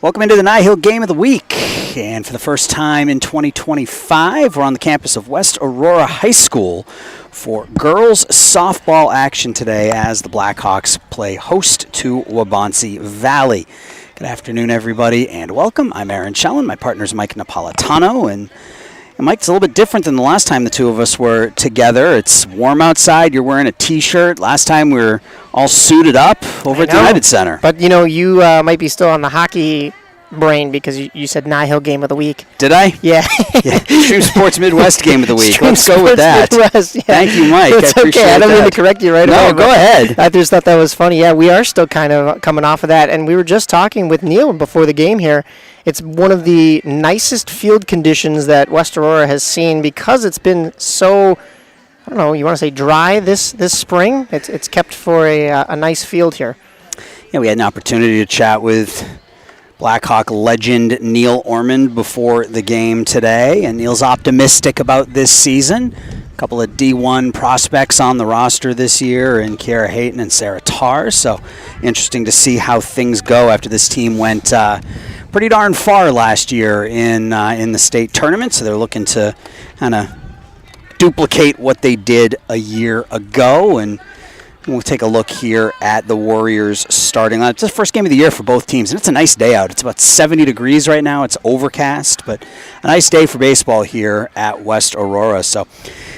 Welcome into the Nihil Game of the Week. And for the first time in 2025, we're on the campus of West Aurora High School for girls softball action today as the Blackhawks play host to Waubonsie Valley. Good afternoon, everybody, and welcome. I'm Aaron Shellen. My partner's Mike Napolitano, and Mike, it's a little bit different than the last time the two of us were together. It's warm outside. You're wearing a T-shirt. Last time we were all suited up over at the United Center. But, you know, you might be still on the hockey brain because you said Nihil Game of the Week. Did I? Yeah. Extreme Sports Midwest Game of the Week. Extreme Let's go with that. Midwest, yeah. Thank you, Mike. It's I appreciate okay. I don't mean that. to correct you right away. No, go ahead. I just thought that was funny. Yeah, we are still kind of coming off of that. And we were just talking with Neil before the game here. It's one of the nicest field conditions that West Aurora has seen because it's been so, I don't know, you want to say dry this spring? It's kept for a nice field here. Yeah, we had an opportunity to chat with Blackhawk legend Neil Ormond before the game today, and Neil's optimistic about this season. A couple of D1 prospects on the roster this year, and Kiara Hayton and Sarah Tarr, so interesting to see how things go after this team went pretty darn far last year in the state tournament, so they're looking to kind of duplicate what they did a year ago. And we'll take a look here at the Warriors starting line. It's the first game of the year for both teams, and it's a nice day out. It's about 70 degrees right now. It's overcast, but a nice day for baseball here at West Aurora. So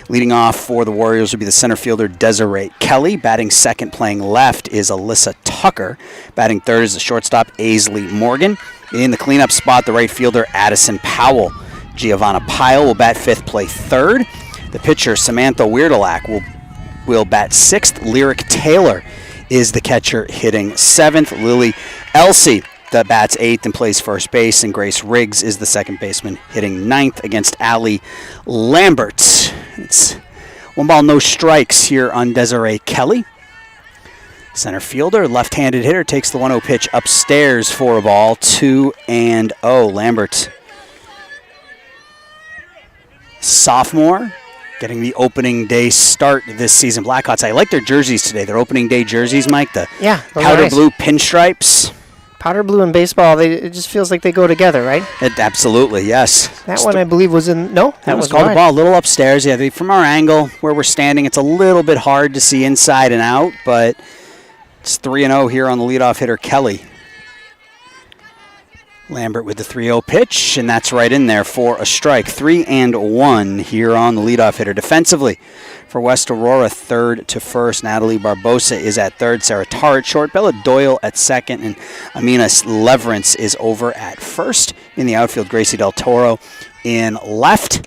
leading off for the Warriors will be the center fielder Desiree Kelly. Batting second, playing left, is Alyssa Tucker. Batting third is the shortstop Aisley Morgan. In the cleanup spot, the right fielder Addison Powell. Giovanna Pyle will bat fifth, play third. The pitcher Samantha Weirdelak will bat sixth. Lyric Taylor is the catcher, hitting seventh. Lily Elsey that bats eighth and plays first base, and Grace Riggs is the second baseman, hitting ninth against Allie Lambert. It's one ball, no strikes here on Desiree Kelly. Center fielder, left-handed hitter, takes the 1-0 pitch upstairs for a ball, 2-0. Lambert, sophomore, getting the opening day start this season. Blackhawks, I like their jerseys today. Their opening day jerseys, Mike. The powder blue pinstripes. Powder blue and baseball, it just feels like they go together, right? Absolutely, yes. That one, I believe, was in... No, that was called the ball. A little upstairs. Yeah, from our angle where we're standing, it's a little bit hard to see inside and out, but it's 3-0 here on the leadoff hitter, Kelly. Lambert with the 3-0 pitch, and that's right in there for a strike. 3-1 here on the leadoff hitter. Defensively for West Aurora, third to first, Natalie Barbosa is at third. Sarah Tarr at short. Bella Doyle at second, and Amina Leverance is over at first. In the outfield, Gracie Del Toro in left.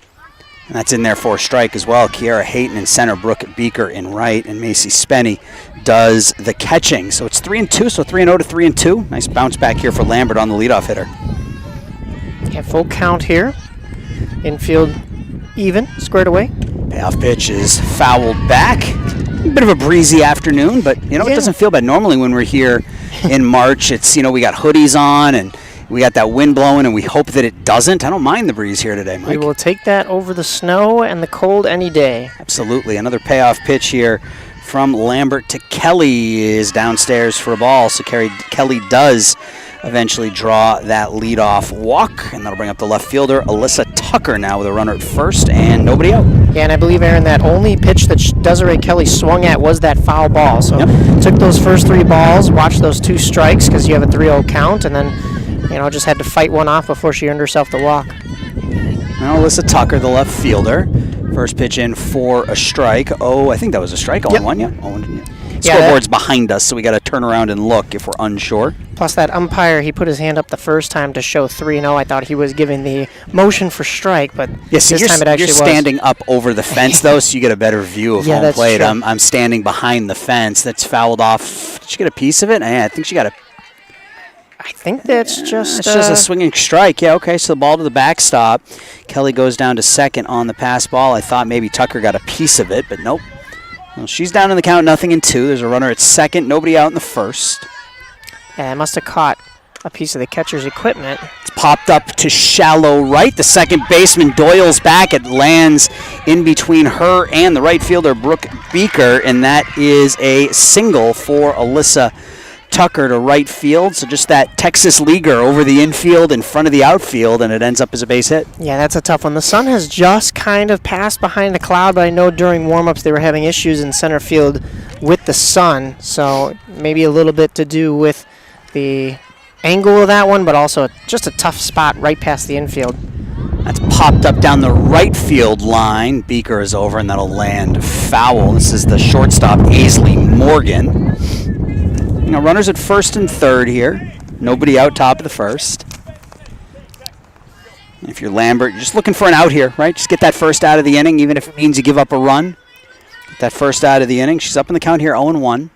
And that's in there for a strike as well. Kiara Hayton in center, Brooke Beaker in right, and Macy Spenny does the catching. So it's 3-2, so 3-0 to 3-2. Nice bounce back here for Lambert on the leadoff hitter. Yeah, full count here. Infield even, squared away. Payoff pitch is fouled back. A bit of a breezy afternoon, but it doesn't feel bad. Normally when we're here in March, it's, we got hoodies on and we got that wind blowing, and we hope that it doesn't. I don't mind the breeze here today, Mike. We will take that over the snow and the cold any day. Absolutely. Another payoff pitch here from Lambert to Kelly is downstairs for a ball. So Kelly does eventually draw that leadoff walk, and that'll bring up the left fielder, Alyssa Tucker, now with a runner at first and nobody out. Yeah, and I believe, Aaron, that only pitch that Desiree Kelly swung at was that foul ball. So took those first three balls, watched those two strikes because you have a 3-0 count, and then just had to fight one off before she earned herself the walk. Now Alyssa Tucker, the left fielder. First pitch in for a strike. I think that was a strike. 0-1, yeah. 0-1, yeah. Scoreboard's behind us, so we got to turn around and look if we're unsure. Plus that umpire, he put his hand up the first time to show 3-0. I thought he was giving the motion for strike, but this time it actually was. You're standing up over the fence, though, so you get a better view of home plate. I'm standing behind the fence. That's fouled off. Did she get a piece of it? Yeah, I think she got a... I think that's just... It's just a swinging strike. Yeah, okay, so the ball to the backstop. Kelly goes down to second on the pass ball. I thought maybe Tucker got a piece of it, but nope. Well, she's down in the count, 0-2. There's a runner at second, nobody out in the first. Yeah, it must have caught a piece of the catcher's equipment. It's popped up to shallow right. The second baseman Doyle's back. It lands in between her and the right fielder, Brooke Beaker, and that is a single for Alyssa Tucker to right field. So just that Texas leaguer over the infield in front of the outfield, and it ends up as a base hit. Yeah, that's a tough one. The sun has just kind of passed behind the cloud, but I know during warm-ups they were having issues in center field with the sun. So maybe a little bit to do with the angle of that one, but also just a tough spot right past the infield. That's popped up down the right field line. Beaker is over, and that'll land foul. This is the shortstop, Aisley Morgan. Runners at first and third here. Nobody out top of the first. And if you're Lambert, you're just looking for an out here, right? Just get that first out of the inning, even if it means you give up a run. Get that first out of the inning. She's up in the count here, 0-1.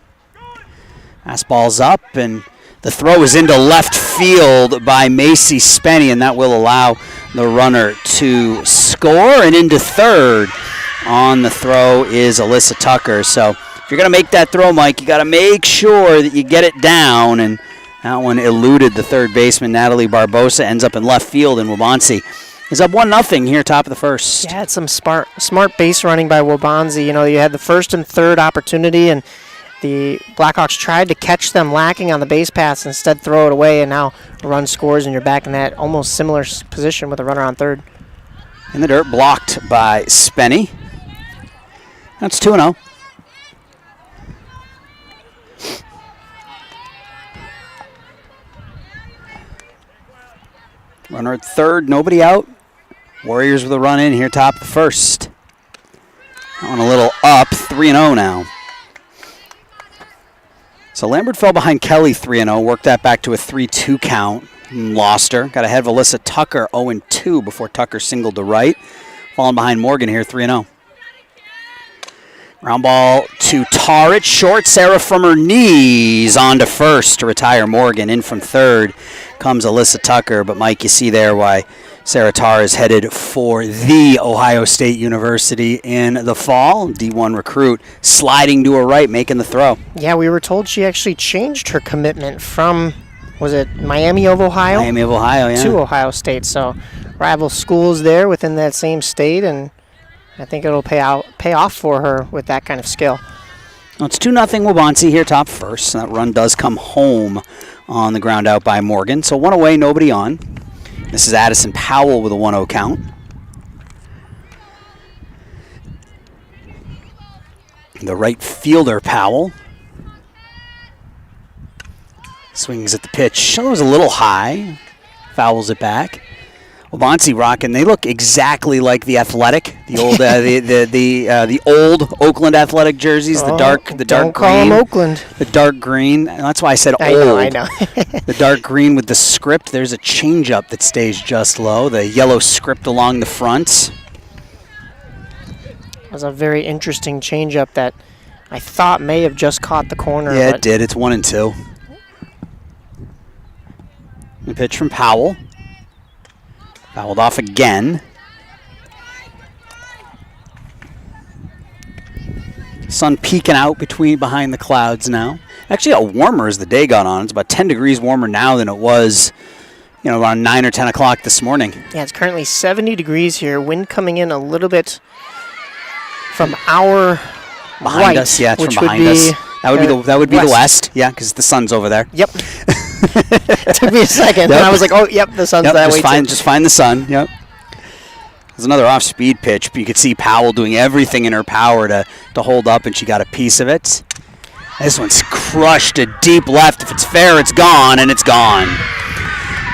Fastball's up, and the throw is into left field by Macy Spenny, and that will allow the runner to score. And into third on the throw is Alyssa Tucker. So if you're going to make that throw, Mike, you got to make sure that you get it down. And that one eluded the third baseman, Natalie Barbosa, ends up in left field, and Waubonsie is up 1-0 here, top of the first. Yeah, it's some smart base running by Waubonsie. You had the first and third opportunity, and the Blackhawks tried to catch them lacking on the base paths, instead throw it away, and now a run scores, and you're back in that almost similar position with a runner on third. In the dirt, blocked by Spenny. That's 2-0. Runner at third, nobody out. Warriors with a run in here, top of the first. That one a little up, 3-0 now. So Lambert fell behind Kelly 3-0, worked that back to a 3-2 count, and lost her. Got ahead of Alyssa Tucker 0-2 before Tucker singled to right. Falling behind Morgan here 3-0. Ground ball to Tar at short. Sarah from her knees on to first to retire Morgan. In from third comes Alyssa Tucker, but Mike, you see there why Sarah Tar is headed for the Ohio State University in the fall. D1 recruit sliding to her right, making the throw. Yeah, we were told she actually changed her commitment from, was it Miami of Ohio? Miami of Ohio, yeah. To Ohio State. So rival schools there within that same state, and I think it'll pay off for her with that kind of skill. Well, it's 2-0 Waubonsie here, top first. That run does come home on the ground out by Morgan. So one away, nobody on. This is Addison Powell with a 1-0 count. The right fielder, Powell. Swings at the pitch. That was a little high. Fouls it back. Waubonsie rocking. They look exactly like the Athletic, the old, the old Oakland Athletic jerseys. The dark green. Don't call them Oakland. The dark green. And that's why I said I old. know. The dark green with the script. There's a changeup that stays just low. The yellow script along the front. It was a very interesting changeup that I thought may have just caught the corner. Yeah, it did. It's 1-2. The pitch from Powell. Fouled off again. Sun peeking out behind the clouds now. Actually got warmer as the day got on. It's about 10 degrees warmer now than it was, around 9 or 10 o'clock this morning. Yeah, it's currently 70 degrees here. Wind coming in a little bit from our behind right, us. Yeah, it's which from behind would us. That would be the west. west. Yeah, because the sun's over there. Yep. It took me a second, Yep. and I was like, "Oh, yep, the sun's that way too." Just find the sun. Yep. There's another off-speed pitch, but you could see Powell doing everything in her power to hold up, and she got a piece of it. This one's crushed to deep left. If it's fair, it's gone, and it's gone.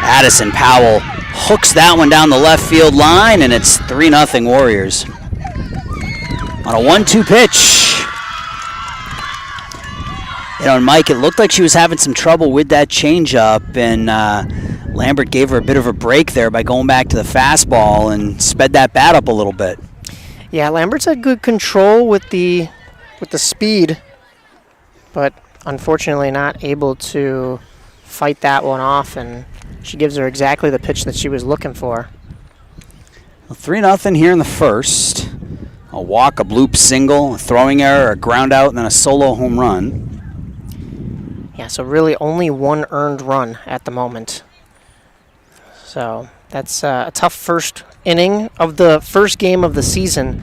Addison Powell hooks that one down the left field line, and it's 3-0 Warriors. On a 1-2 pitch. And Mike, it looked like she was having some trouble with that changeup, and Lambert gave her a bit of a break there by going back to the fastball and sped that bat up a little bit. Yeah, Lambert's had good control with the speed, but unfortunately not able to fight that one off, and she gives her exactly the pitch that she was looking for. 3-0 here in the first. A walk, a bloop single, a throwing error, a ground out, and then a solo home run. Yeah, so really only one earned run at the moment. So that's a tough first inning of the first game of the season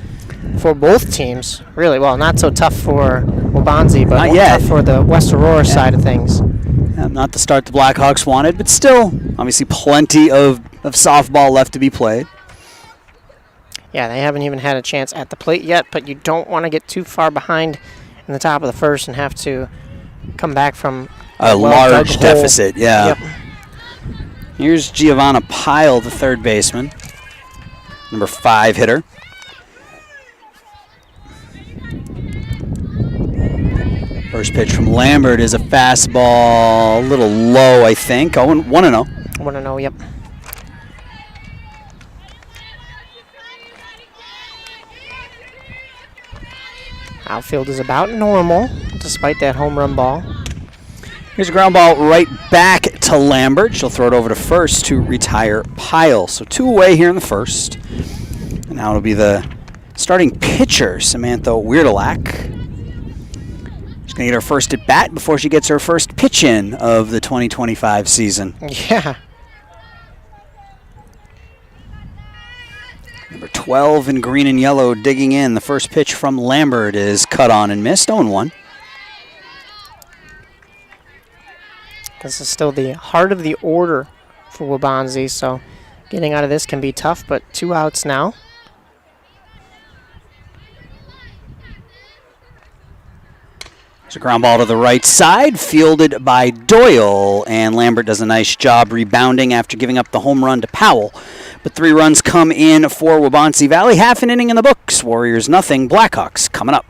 for both teams. Really, well, not so tough for Waubonsie, but not more yet. tough for the West Aurora side of things. Not the start the Blackhawks wanted, but still, obviously plenty of softball left to be played. Yeah, they haven't even had a chance at the plate yet, but you don't want to get too far behind in the top of the first and have to come back from a large deficit. Yeah. Yep. Here's Giovanna Pyle, the third baseman, number 5 hitter. First pitch from Lambert is a fastball, a little low, I think. 1-0. 1-0, yep. Outfield is about normal, despite that home run ball. Here's a ground ball right back to Lambert. She'll throw it over to first to retire Pyle. So 2 away here in the first. And now it'll be the starting pitcher, Samantha Weirdelak. She's going to get her first at bat before she gets her first pitch in of the 2025 season. Yeah. Number 12 in green and yellow digging in. The first pitch from Lambert is cut on and missed. 0-1. This is still the heart of the order for Waubonsie, so getting out of this can be tough, but 2 outs now. There's a ground ball to the right side, fielded by Doyle, and Lambert does a nice job rebounding after giving up the home run to Powell. But 3 runs come in for Waubonsie Valley. Half an inning in the books. Warriors nothing. Blackhawks coming up.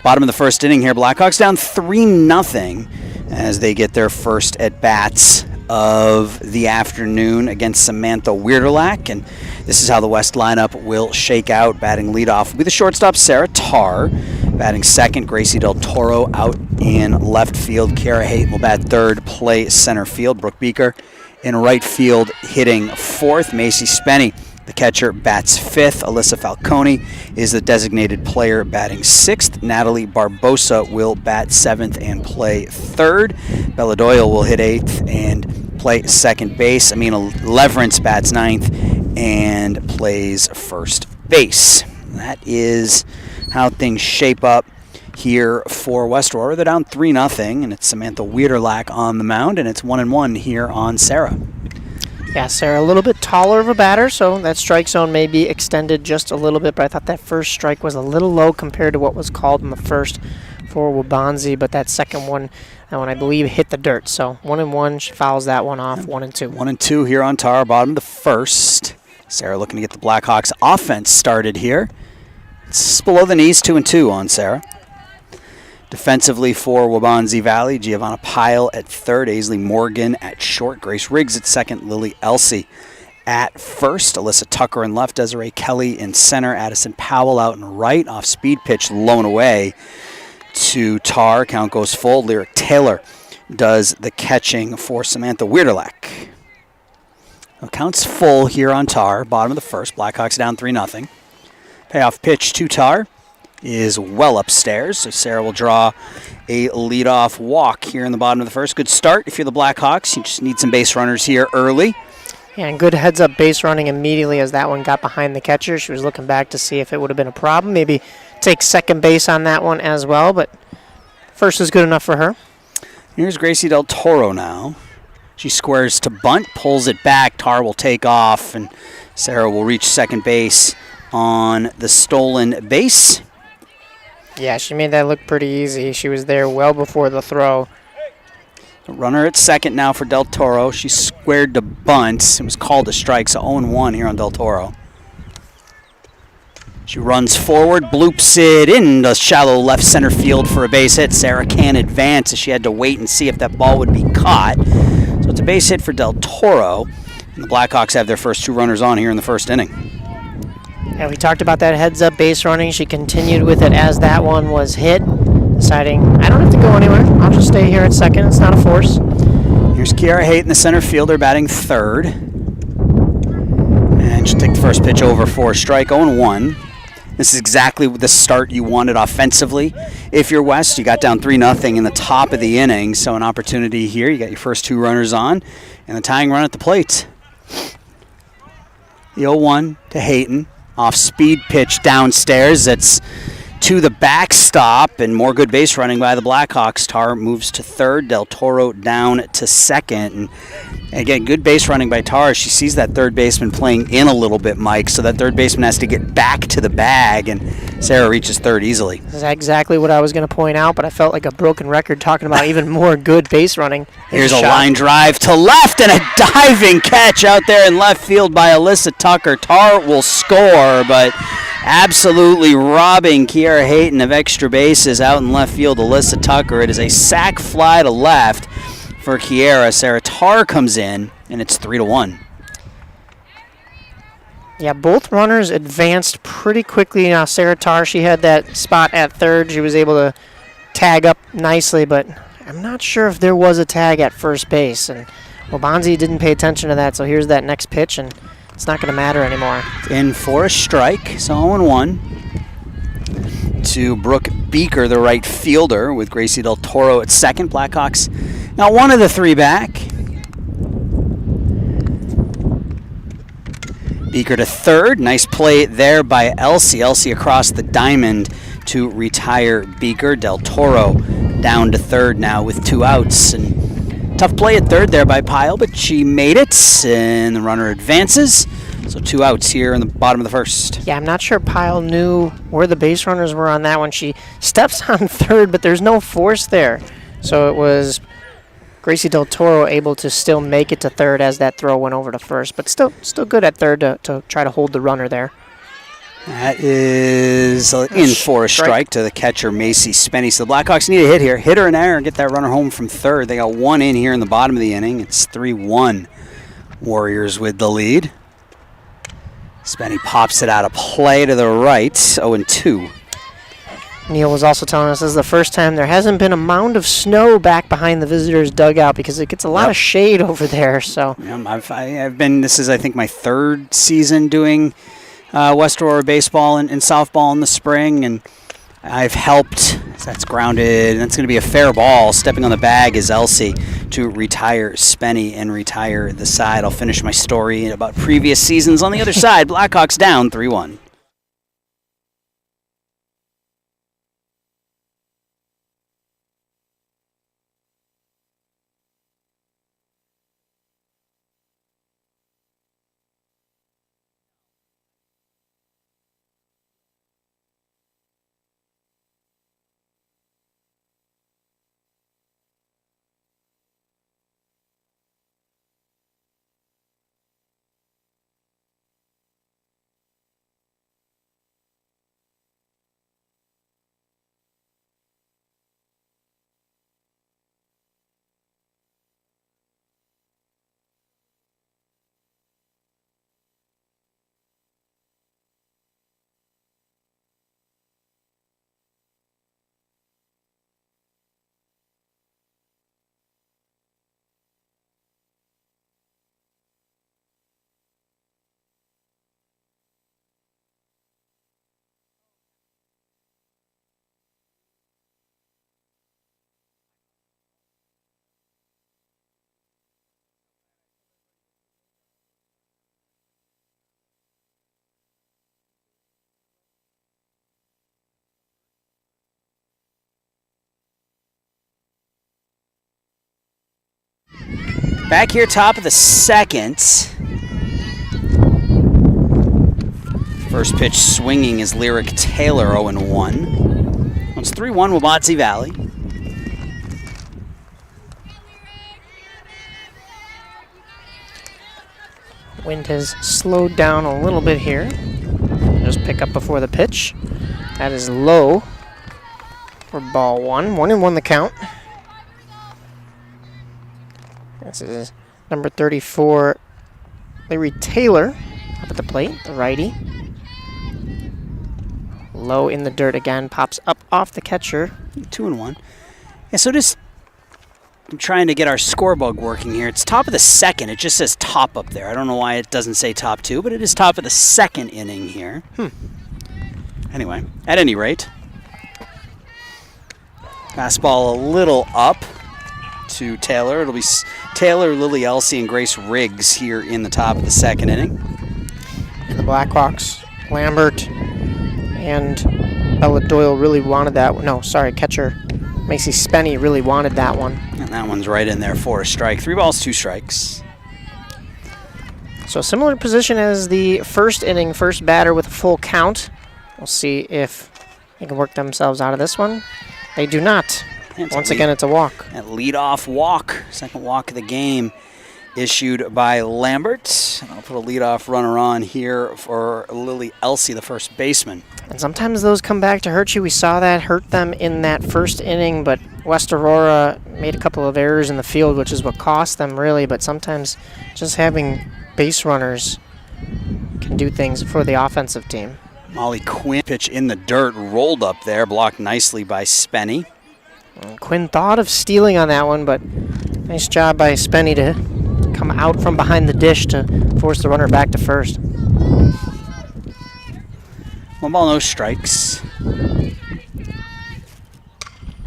Bottom of the first inning here. Blackhawks down 3-0 as they get their first at-bats of the afternoon against Samantha Weirdelak. And this is how the West lineup will shake out. Batting leadoff will be the shortstop, Sarah Tarr. Batting second, Gracie Del Toro out in left field. Kiara Hayton will bat third, play center field. Brooke Beaker in right field hitting fourth. Macy Spenny, the catcher, bats fifth. Alyssa Falcone is the designated player batting sixth. Natalie Barbosa will bat seventh and play third. Bella Doyle will hit eighth and play second base. Amina Leverance bats ninth and plays first base. That is how things shape up here for West Aurora. They're down 3-0, and it's Samantha Weirdelak on the mound, and it's 1-1 here on Sarah. Yeah, Sarah, a little bit taller of a batter, so that strike zone may be extended just a little bit, but I thought that first strike was a little low compared to what was called in the first for Waubonsie, but that second one, I believe, hit the dirt. So 1-1, she fouls that one off, 1-2. 1-2 here on Tar, bottom of the first. Sarah looking to get the Blackhawks offense started here. It's below the knees, 2-2 on Sarah. Defensively for Waubonsie Valley, Giovanna Pyle at third, Aisley Morgan at short, Grace Riggs at second, Lily Elsey at first, Alyssa Tucker in left, Desiree Kelly in center, Addison Powell out in right, off speed pitch, low and away to Tar. Count goes full. Lyric Taylor does the catching for Samantha Weirdelak. Counts full here on Tar, bottom of the first. Blackhawks down 3-0. Payoff pitch to Tar is well upstairs, so Sarah will draw a leadoff walk here in the bottom of the first. Good start if you're the Blackhawks. You just need some base runners here early. Yeah, and good heads-up base running immediately as that one got behind the catcher. She was looking back to see if it would have been a problem. Maybe take second base on that one as well, but first is good enough for her. Here's Gracie Del Toro now. She squares to bunt, pulls it back. Tar will take off, and Sarah will reach second base on the stolen base. Yeah, she made that look pretty easy. She was there well before the throw. Runner at second now for Del Toro. She squared to bunt. It was called a strike, so 0-1 here on Del Toro. She runs forward, bloops it into shallow left center field for a base hit. Sarah can't advance as she had to wait and see if that ball would be caught. So it's a base hit for Del Toro. And the Blackhawks have their first 2 runners on here in the first inning. Yeah, we talked about that heads-up base running. She continued with it as that one was hit, deciding, I don't have to go anywhere. I'll just stay here at second. It's not a force. Here's Kiara Hayton, the center fielder, batting third. And she'll take the first pitch over for a strike, 0-1. This is exactly the start you wanted offensively. If you're West, you got down 3-0 in the top of the inning, so an opportunity here. You got your first 2 runners on, and the tying run at the plate. The 0-1 to Hayton. Off-speed pitch downstairs. That's to the backstop, and more good base running by the Blackhawks. Tar moves to third. Del Toro down to second. And again, good base running by Tar. She sees that third baseman playing in a little bit, Mike, so that third baseman has to get back to the bag, and Sarah reaches third easily. That's exactly what I was going to point out, but I felt like a broken record talking about even more good base running. Here's a line drive to left and a diving catch out there in left field by Alyssa Tucker. Tar will score, but absolutely robbing Kiara Hayton of extra bases out in left field. Alyssa Tucker. It is a sac fly to left for Kiara. Sarah Tar comes in, and it's 3-1. Yeah, both runners advanced pretty quickly. Now, Sarah Tar, she had that spot at third. She was able to tag up nicely, but I'm not sure if there was a tag at first base. And Waubonsie didn't pay attention to that, so here's that next pitch, and it's not going to matter anymore. In for a strike, so 0-1 to Brooke Beaker, the right fielder, with Gracie Del Toro at second. Blackhawks now 1 of the 3 back. Beaker to third. Nice play there by Elsie. Elsie across the diamond to retire Beaker. Del Toro down to third now with 2 outs. And tough play at third there by Pyle, but she made it, and the runner advances. So 2 outs here in the bottom of the first. Yeah, I'm not sure Pyle knew where the base runners were on that one. She steps on third, but there's no force there. So it was Gracie Del Toro able to still make it to third as that throw went over to first, but still good at third to try to hold the runner there. That is in for a strike to the catcher, Macy Spenny. So the Blackhawks need a hit here. Hit her an error and get that runner home from third. They got 1 in here in the bottom of the inning. It's 3-1. Warriors with the lead. Spenny pops it out of play to the right, 0-2. Neil was also telling us this is the first time there hasn't been a mound of snow back behind the visitors' dugout because it gets a lot of shade over there. So I've been. This is, I think, my 3rd season doing West Aurora baseball and softball in the spring, and I've helped. That's grounded. That's going to be a fair ball. Stepping on the bag is Elsie to retire Spenny and retire the side. I'll finish my story about previous seasons on the other side. Blackhawks down 3-1. Back here, top of the second. First pitch swinging is Lyric Taylor, 0-1. It's 3-1 Waubonsie Valley. Wind has slowed down a little bit here. Just pick up before the pitch. That is low for ball 1. 1-1 the count. This is number 34, Larry Taylor, up at the plate, the righty. Low in the dirt again, pops up off the catcher. 2-1. Yeah, so just I'm trying to get our scorebug working here. It's top of the second. It just says top up there. I don't know why it doesn't say top 2, but it is top of the second inning here. Anyway, at any rate, fastball a little up to Taylor. It'll be Taylor, Lily Elsie, and Grace Riggs here in the top of the second inning. And the Blackhawks, Lambert and Bella Doyle really wanted that. No, sorry, catcher Macy Spenny really wanted that one. And that one's right in there for a strike. 3 balls, 2 strikes. So similar position as the first inning, first batter with a full count. We'll see if they can work themselves out of this one. They do not. Once again, it's a walk. That leadoff walk, second walk of the game, issued by Lambert. I'll put a leadoff runner on here for Lily Elsie, the first baseman. And sometimes those come back to hurt you. We saw that hurt them in that first inning, but West Aurora made a couple of errors in the field, which is what cost them, really. But sometimes just having base runners can do things for the offensive team. Molly Quinn, pitch in the dirt, rolled up there, blocked nicely by Spenny. Quinn thought of stealing on that one, but nice job by Spenny to come out from behind the dish to force the runner back to first. 1 ball, no strikes.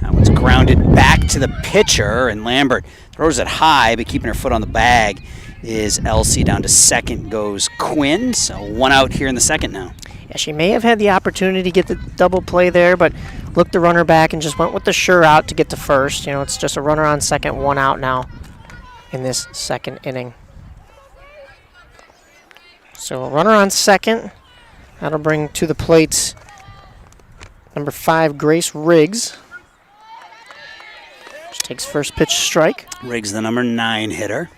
That one's grounded back to the pitcher, and Lambert throws it high, but keeping her foot on the bag is Elsie. Down to second goes Quinn, so 1 out here in the second now. Yeah, she may have had the opportunity to get the double play there, but looked the runner back and just went with the sure out to get to first. You know, it's just a runner on second, 1 out now in this second inning. So a runner on second. That'll bring to the plate number 5, Grace Riggs. She takes first pitch strike. Riggs, the number 9 hitter.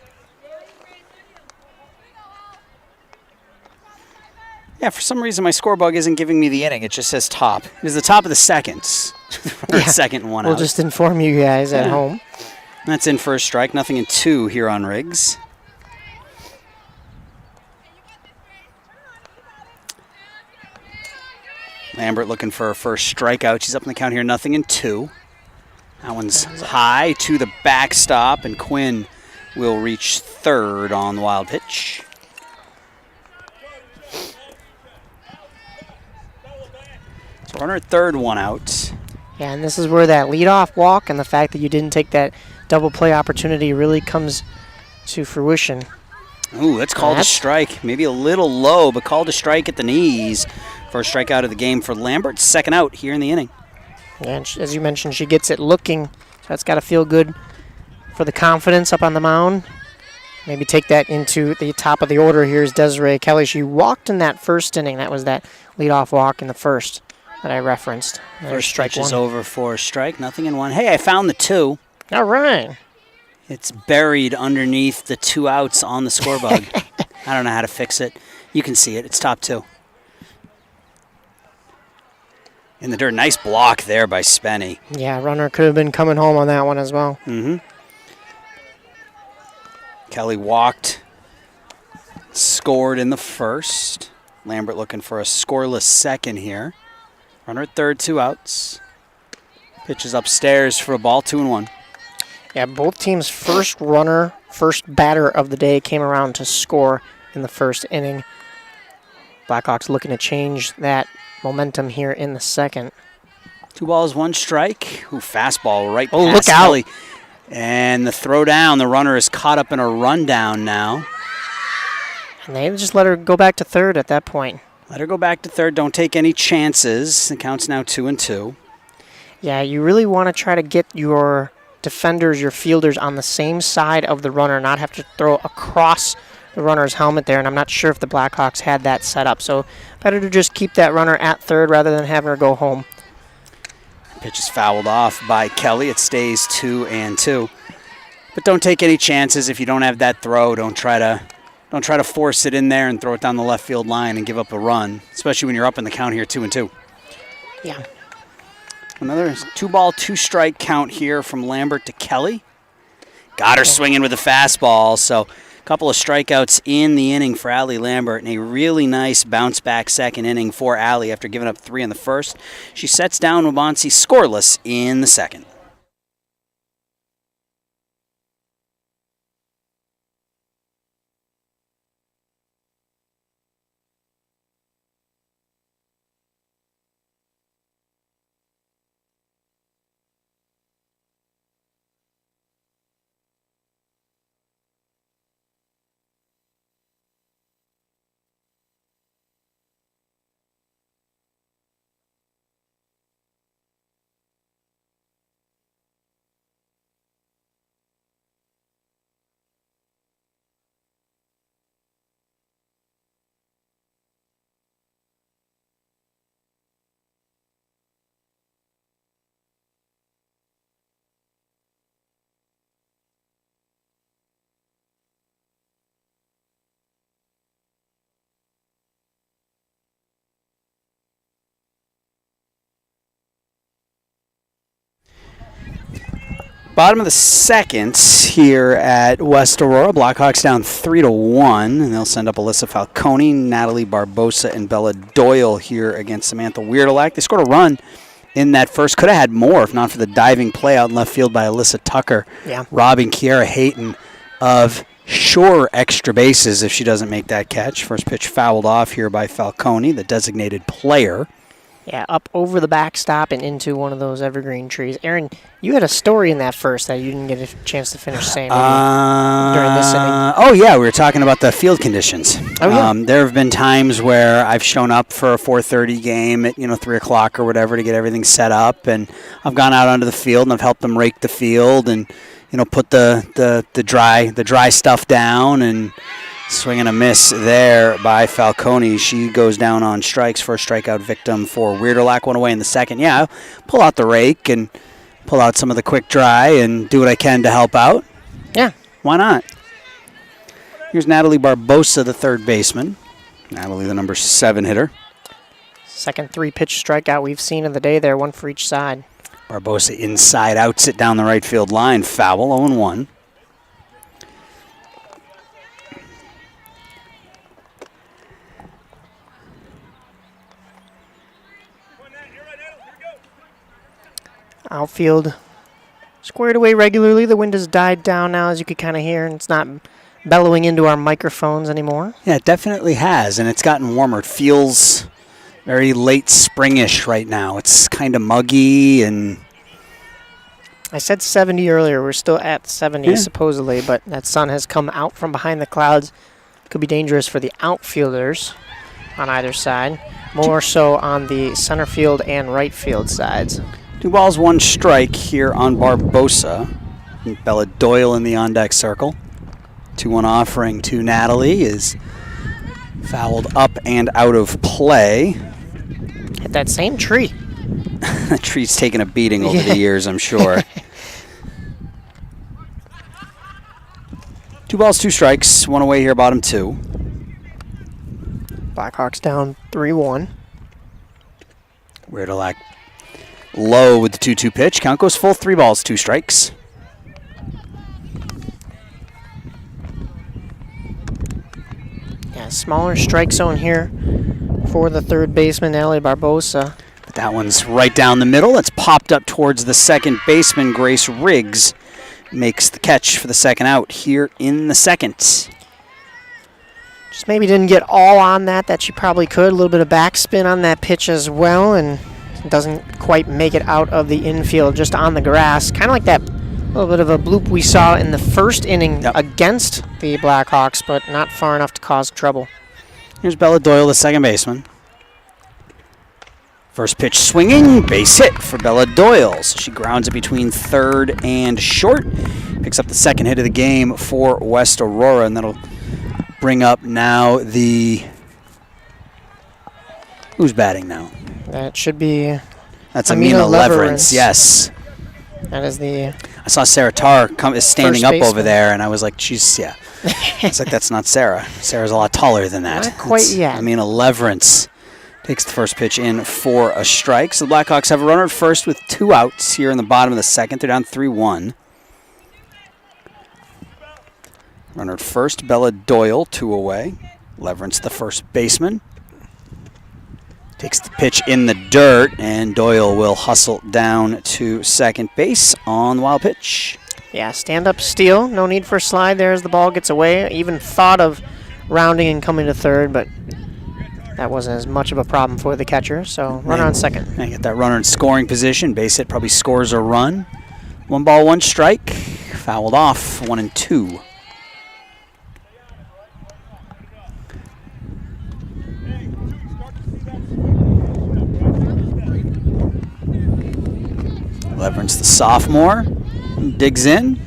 Yeah, for some reason my scorebug isn't giving me the inning. It just says top. It is the top of the second. Second and 1 out. We'll just inform you guys at home. That's in for a strike. Nothing in 2 here on Riggs. Lambert looking for her first strikeout. She's up in the count here. Nothing in 2. That one's high to the backstop, and Quinn will reach third on the wild pitch. So runner at third, 1 out. Yeah, and this is where that leadoff walk and the fact that you didn't take that double play opportunity really comes to fruition. Ooh, that's called a strike. Maybe a little low, but called a strike at the knees. First strikeout of the game for Lambert. Second out here in the inning. And as you mentioned, she gets it looking. So that's got to feel good for the confidence up on the mound. Maybe take that into the top of the order. Here's Desiree Kelly. She walked in that first inning. That was that leadoff walk in the first that I referenced. First strike is over for a strike. Nothing in 1. Hey, I found the 2. All right. It's buried underneath the 2 outs on the scorebug. I don't know how to fix it. You can see it. It's top 2. In the dirt. Nice block there by Spenny. Yeah, runner could have been coming home on that one as well. Kelly walked, scored in the first. Lambert looking for a scoreless second here. Runner at third, 2 outs. Pitches upstairs for a ball, 2-1. Yeah, both teams' first runner, first batter of the day came around to score in the first inning. Blackhawks looking to change that momentum here in the second. 2 balls, 1 strike. Ooh, fastball right past look out. Kelly. And the throw down, the runner is caught up in a rundown now. And they just let her go back to third at that point. Let her go back to third. Don't take any chances. The count's now 2-2. Yeah, you really want to try to get your defenders, your fielders on the same side of the runner, not have to throw across the runner's helmet there, and I'm not sure if the Blackhawks had that set up. So better to just keep that runner at third rather than having her go home. Pitch is fouled off by Kelly. It stays 2-2. But don't take any chances if you don't have that throw. Don't try to force it in there and throw it down the left field line and give up a run, especially when you're up in the count here 2-2. Yeah. Another 2-ball, 2-strike count here from Lambert to Kelly. Got her swinging with a fastball, so a couple of strikeouts in the inning for Allie Lambert, and a really nice bounce-back second inning for Allie after giving up 3 in the first. She sets down Waubonsie scoreless in the second. Bottom of the second here at West Aurora. Blackhawks down 3-1, and they'll send up Alyssa Falcone, Natalie Barbosa, and Bella Doyle here against Samantha Weirdelak. They scored a run in that first. Could have had more if not for the diving play out in left field by Alyssa Tucker, robbing Kiara Hayton of sure extra bases if she doesn't make that catch. First pitch fouled off here by Falcone, the designated player. Yeah, up over the backstop and into one of those evergreen trees. Aaron, you had a story in that first that you didn't get a chance to finish saying during this inning. Oh, yeah, we were talking about the field conditions. Oh, yeah. There have been times where I've shown up for a 4:30 game at 3 o'clock or whatever to get everything set up, and I've gone out onto the field and I've helped them rake the field and put the dry stuff down, and swing and a miss there by Falcone. She goes down on strikes. First strikeout victim for Weirdelak. One away in the second. Yeah, I'll pull out the rake and pull out some of the quick dry and do what I can to help out. Yeah. Why not? Here's Natalie Barbosa, the third baseman. Natalie, the number 7 hitter. Second 3-pitch strikeout we've seen of the day there, one for each side. Barbosa inside outs it down the right field line. Foul, 0-1. Outfield squared away regularly. The wind has died down now, as you could kind of hear, and it's not bellowing into our microphones anymore. Yeah, it definitely has, and it's gotten warmer. It feels very late springish right now. It's kind of muggy, and I said 70 earlier. We're still at 70 supposedly, but that sun has come out from behind the clouds. Could be dangerous for the outfielders on either side, more so on the center field and right field sides. 2 balls, 1 strike here on Barbosa. Bella Doyle in the on-deck circle. 2-1 offering to Natalie is fouled up and out of play. Hit that same tree. That tree's taken a beating over the years, I'm sure. 2 balls, 2 strikes. 1 away here, bottom 2. Blackhawks down 3-1. Weirdelak low with the 2-2 pitch. Count goes full. 3 balls, 2 strikes. Yeah, smaller strike zone here for the third baseman, Natalie Barbosa. But that one's right down the middle. It's popped up towards the second baseman. Grace Riggs makes the catch for the second out here in the second. Just maybe didn't get all on that she probably could. A little bit of backspin on that pitch as well, and doesn't quite make it out of the infield, just on the grass. Kind of like that little bit of a bloop we saw in the first inning against the Blackhawks, but not far enough to cause trouble. Here's Bella Doyle, the second baseman. First pitch swinging, base hit for Bella Doyle. So she grounds it between third and short. Picks up the second hit of the game for West Aurora, and that'll bring up now the... Who's batting now? That should be... That's Amina Leverance, yes. That is the... I saw Sarah Tarr is standing up over baseman. there, and I was like, she's, yeah. It's like, that's not Sarah. Sarah's a lot taller than that. Not quite yet. Amina Leverance takes the first pitch in for a strike. So the Blackhawks have a runner at first with 2 outs here in the bottom of the second. They're down 3-1. Runner at first, Bella Doyle, 2 away. Leverance, the first baseman. Takes the pitch in the dirt, and Doyle will hustle down to second base on the wild pitch. Yeah, stand-up steal. No need for a slide there as the ball gets away. Even thought of rounding and coming to third, but that wasn't as much of a problem for the catcher, so runner on second. And get that runner in scoring position. Base hit probably scores a run. 1 ball, 1 strike. Fouled off, 1-2. Leverance, the sophomore, digs in.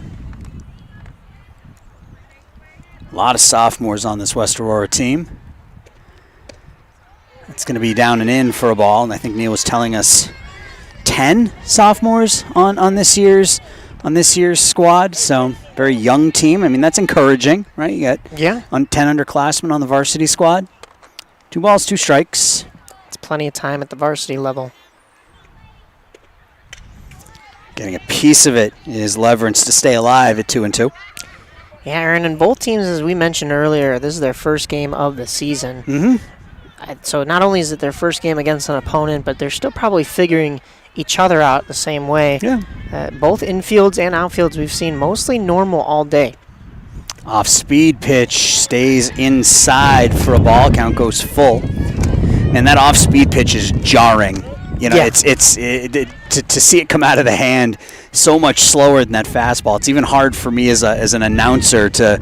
A lot of sophomores on this West Aurora team. It's going to be down and in for a ball, and I think Neil was telling us 10 sophomores on this year's squad. So very young team. I mean, that's encouraging, right? You got 10 underclassmen on the varsity squad. 2 balls, 2 strikes. It's plenty of time at the varsity level. Getting a piece of it is Leverance to stay alive at 2-2. Yeah, Aaron, and both teams, as we mentioned earlier, this is their first game of the season. Mm-hmm. So not only is it their first game against an opponent, but they're still probably figuring each other out the same way. Yeah. Both infields and outfields we've seen mostly normal all day. Off-speed pitch stays inside for a ball. Count goes full. And that off-speed pitch is jarring. You know, Yeah. To see it come out of the hand so much slower than that fastball. It's even hard for me as an announcer to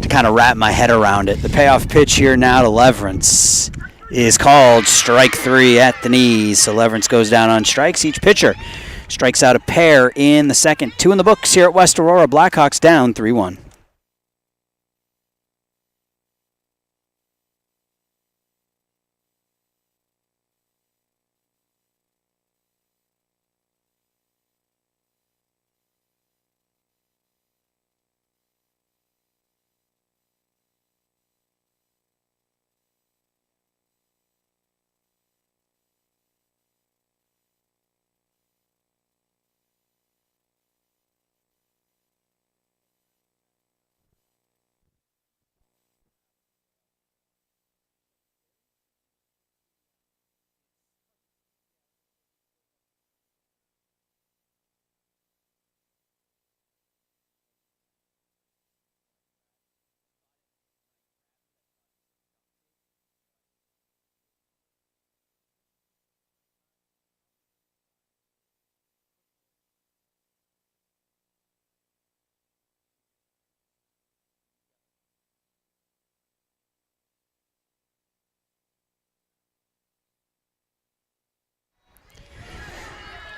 kind of wrap my head around it. The payoff pitch here now to Leverance is called strike 3 at the knees. So Leverance goes down on strikes. Each pitcher strikes out a pair in the second. 2 in the books here at West Aurora. Blackhawks down 3-1.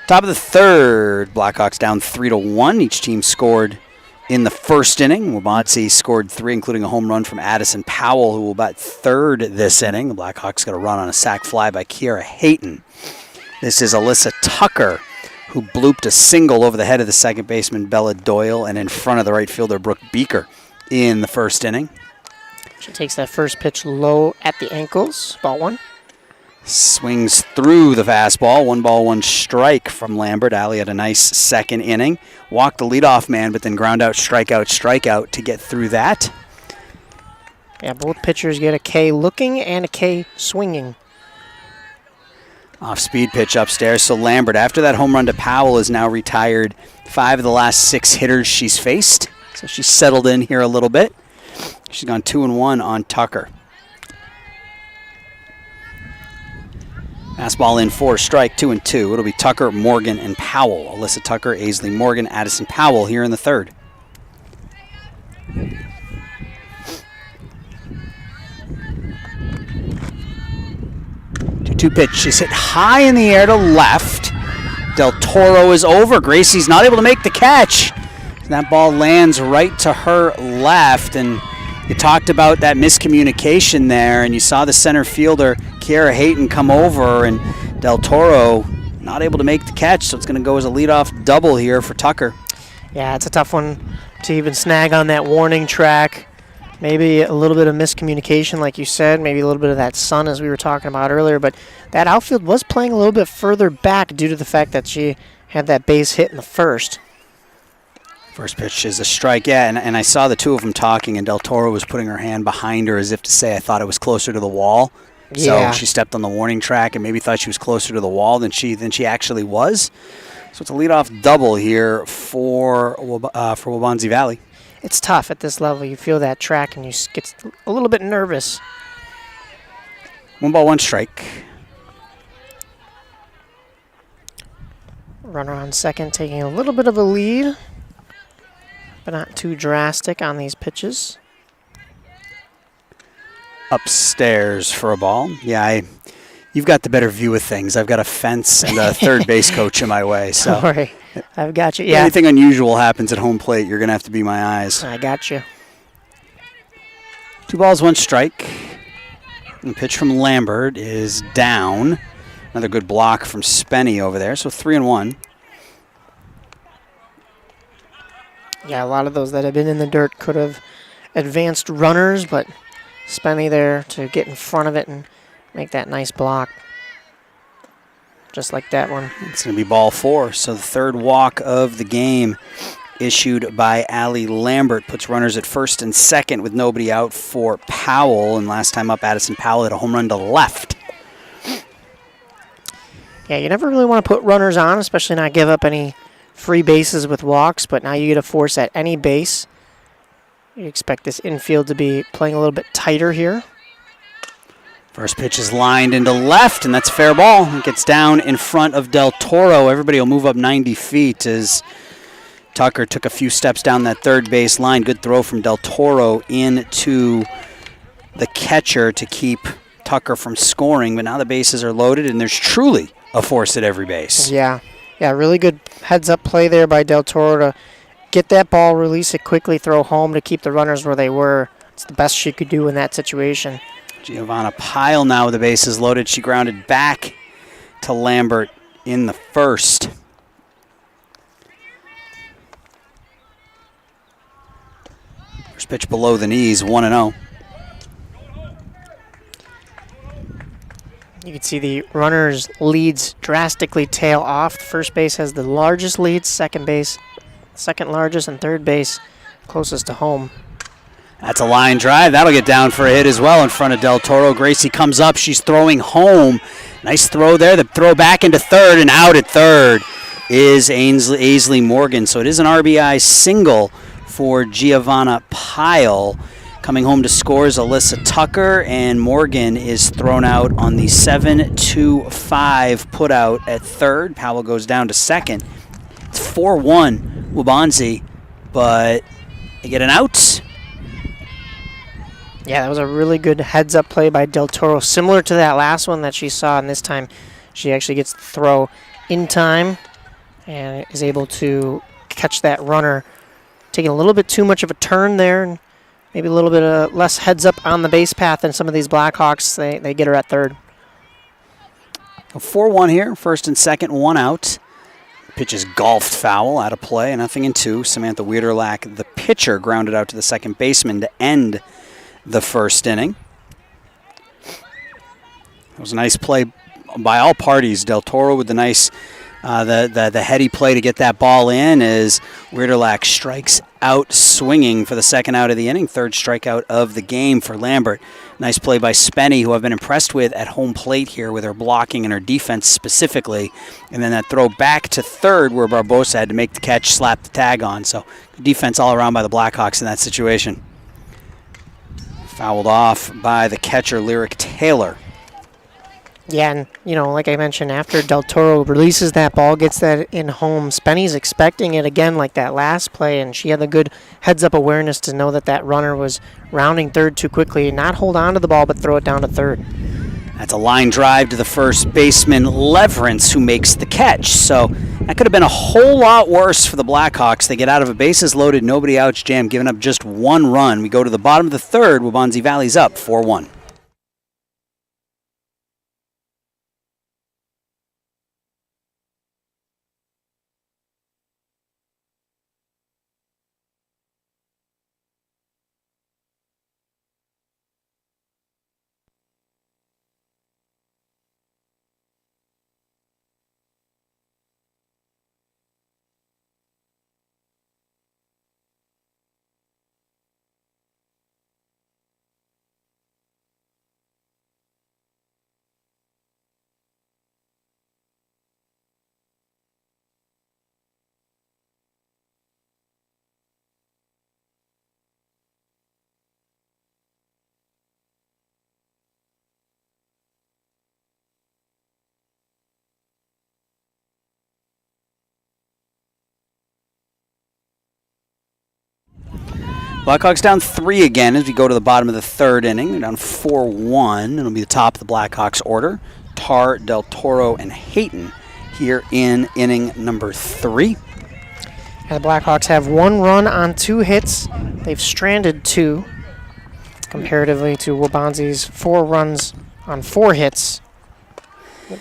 Top of the third, Blackhawks down 3-1. Each team scored in the first inning. Waubonsie scored 3, including a home run from Addison Powell, who will bat third this inning. The Blackhawks got a run on a sac fly by Kiera Hayton. This is Alyssa Tucker, who blooped a single over the head of the second baseman, Bella Doyle, and in front of the right fielder, Brooke Beaker, in the first inning. She takes that first pitch low at the ankles. Ball 1. Swings through the fastball. 1 ball, 1 strike from Lambert. Allie had a nice second inning. Walked the leadoff man, but then ground out, strikeout to get through that. Yeah, both pitchers get a K looking and a K swinging. Off-speed pitch upstairs. So Lambert, after that home run to Powell, is now retired 5 of the last 6 hitters she's faced. So she's settled in here a little bit. She's gone 2-1 on Tucker. Fastball in for a strike, 2-2. It'll be Tucker, Morgan, and Powell. Alyssa Tucker, Aisley Morgan, Addison Powell here in the third. 2 2 pitch is hit high in the air to left. Del Toro is over. Gracie's not able to make the catch. That ball lands right to her left, and you talked about that miscommunication there, and you saw the center fielder, Kiara Hayton, come over, and Del Toro not able to make the catch, so it's going to go as a leadoff double here for Tucker. Yeah, it's a tough one to even snag on that warning track. Maybe a little bit of miscommunication, like you said, maybe a little bit of that sun as we were talking about earlier, but that outfield was playing a little bit further back due to the fact that she had that base hit in the first. First pitch is a strike, yeah, and I saw the two of them talking, and Del Toro was putting her hand behind her as if to say, I thought it was closer to the wall. Yeah. So she stepped on the warning track and maybe thought she was closer to the wall than she actually was. So it's a leadoff double here for Waubonsie Valley. It's tough at this level. You feel that track and you get a little bit nervous. 1 strike. Runner on second taking a little bit of a lead, but not too drastic on these pitches. Upstairs for a ball. Yeah, you've got the better view of things. I've got a fence and a third base coach in my way. So all right, I've got you. If yeah. anything unusual happens at home plate, you're going to have to be my eyes. I got you. 2 balls, 1 strike. And the pitch from Lambert is down. Another good block from Spenny over there. So 3-1. Yeah, a lot of those that have been in the dirt could have advanced runners, but Spenny there to get in front of it and make that nice block. Just like that one. It's going to be ball 4. So the third walk of the game issued by Allie Lambert puts runners at first and second with nobody out for Powell. And last time up, Addison Powell hit a home run to left. Yeah, you never really want to put runners on, especially not give up any free bases with walks, but now you get a force at any base. You expect this infield to be playing a little bit tighter here. First pitch is lined into left, and that's fair ball. It gets down in front of Del Toro. Everybody will move up 90 feet as Tucker took a few steps down that third base line. Good throw from Del Toro into the catcher to keep Tucker from scoring, but now the bases are loaded, and there's truly a force at every base. Yeah, really good heads-up play there by Del Toro to get that ball, release it quickly, throw home to keep the runners where they were. It's the best she could do in that situation. Giovanna Pyle now with the bases loaded. She grounded back to Lambert in the first. First pitch below the knees, 1-0. You can see the runners' leads drastically tail off. First base has the largest leads, second base second largest, and third base closest to home. That's a line drive. That'll get down for a hit as well in front of Del Toro. Gracie comes up. She's throwing home. Nice throw there. The throw back into third, and out at third is Ainsley Morgan. So it is an RBI single for Giovanna Pyle. Coming home to score is Alyssa Tucker, and Morgan is thrown out on the 7-2-5 putout at third. Powell goes down to second. It's 4-1 Waubonsie, but they get an out. Yeah, that was a really good heads-up play by Del Toro, similar to that last one that she saw, and this time she actually gets the throw in time and is able to catch that runner. Taking a little bit too much of a turn there, and maybe a little bit less heads-up on the base path than some of these Blackhawks. They get her at third. 4-1 here, first and second, one out. Pitch is golfed foul, out of play, 0-2. Samantha Wiederlack, the pitcher, grounded out to the second baseman to end the first inning. It was a nice play by all parties. Del Toro with the nice, the heady play to get that ball in as Wiederlack strikes out swinging for the second out of the inning. Third strikeout of the game for Lambert. Nice play by Spenny, who I've been impressed with at home plate here with her blocking and her defense specifically. And then that throw back to third where Barbosa had to make the catch, slap the tag on. So defense all around by the Blackhawks in that situation. Fouled off by the catcher, Lyric Taylor. Yeah, and, like I mentioned, after Del Toro releases that ball, gets that in home, Spenny's expecting it again like that last play, and she had the good heads-up awareness to know that that runner was rounding third too quickly, not hold on to the ball, but throw it down to third. That's a line drive to the first baseman, Leverance, who makes the catch. So that could have been a whole lot worse for the Blackhawks. They get out of a bases loaded, nobody outs jam, giving up just 1 run. We go to the bottom of the third. Waubonsie Valley's up 4-1. Blackhawks down 3 again as we go to the bottom of the third inning. They're down 4-1. It'll be the top of the Blackhawks order. Tar, Del Toro, and Hayton here in inning number 3. And the Blackhawks have 1 run on 2 hits. They've stranded 2, comparatively to Waubonsie's 4 runs on 4 hits.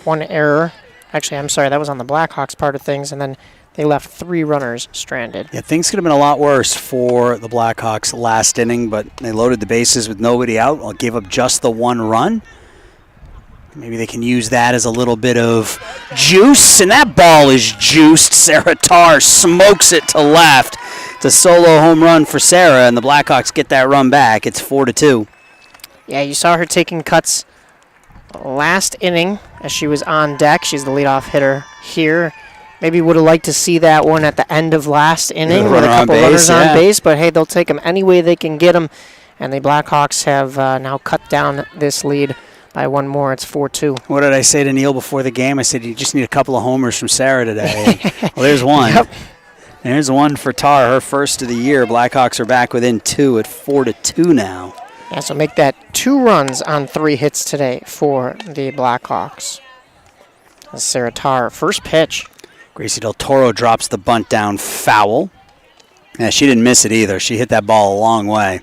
1 error. Actually, I'm sorry, that was on the Blackhawks part of things, and then they left 3 runners stranded. Yeah, things could have been a lot worse for the Blackhawks last inning, but they loaded the bases with nobody out. Well, gave up just the 1 run. Maybe they can use that as a little bit of juice, and that ball is juiced. Sarah Tar smokes it to left. It's a solo home run for Sarah, and the Blackhawks get that run back. It's 4-2. Yeah, you saw her taking cuts last inning as she was on deck. She's the leadoff hitter here. Maybe would have liked to see that one at the end of last inning with a couple runners on base, but hey, they'll take them any way they can get them. And the Blackhawks have now cut down this lead by 1 more. It's 4-2. What did I say to Neil before the game? I said, you just need a couple of homers from Sarah today. Well, there's one. Yep. There's one for Tar, her first of the year. Blackhawks are back within 2 at 4-2 now. Yeah, so make that 2 runs on 3 hits today for the Blackhawks. That's Sarah Tar, first pitch. Gracie Del Toro drops the bunt down foul. Yeah, she didn't miss it either. She hit that ball a long way.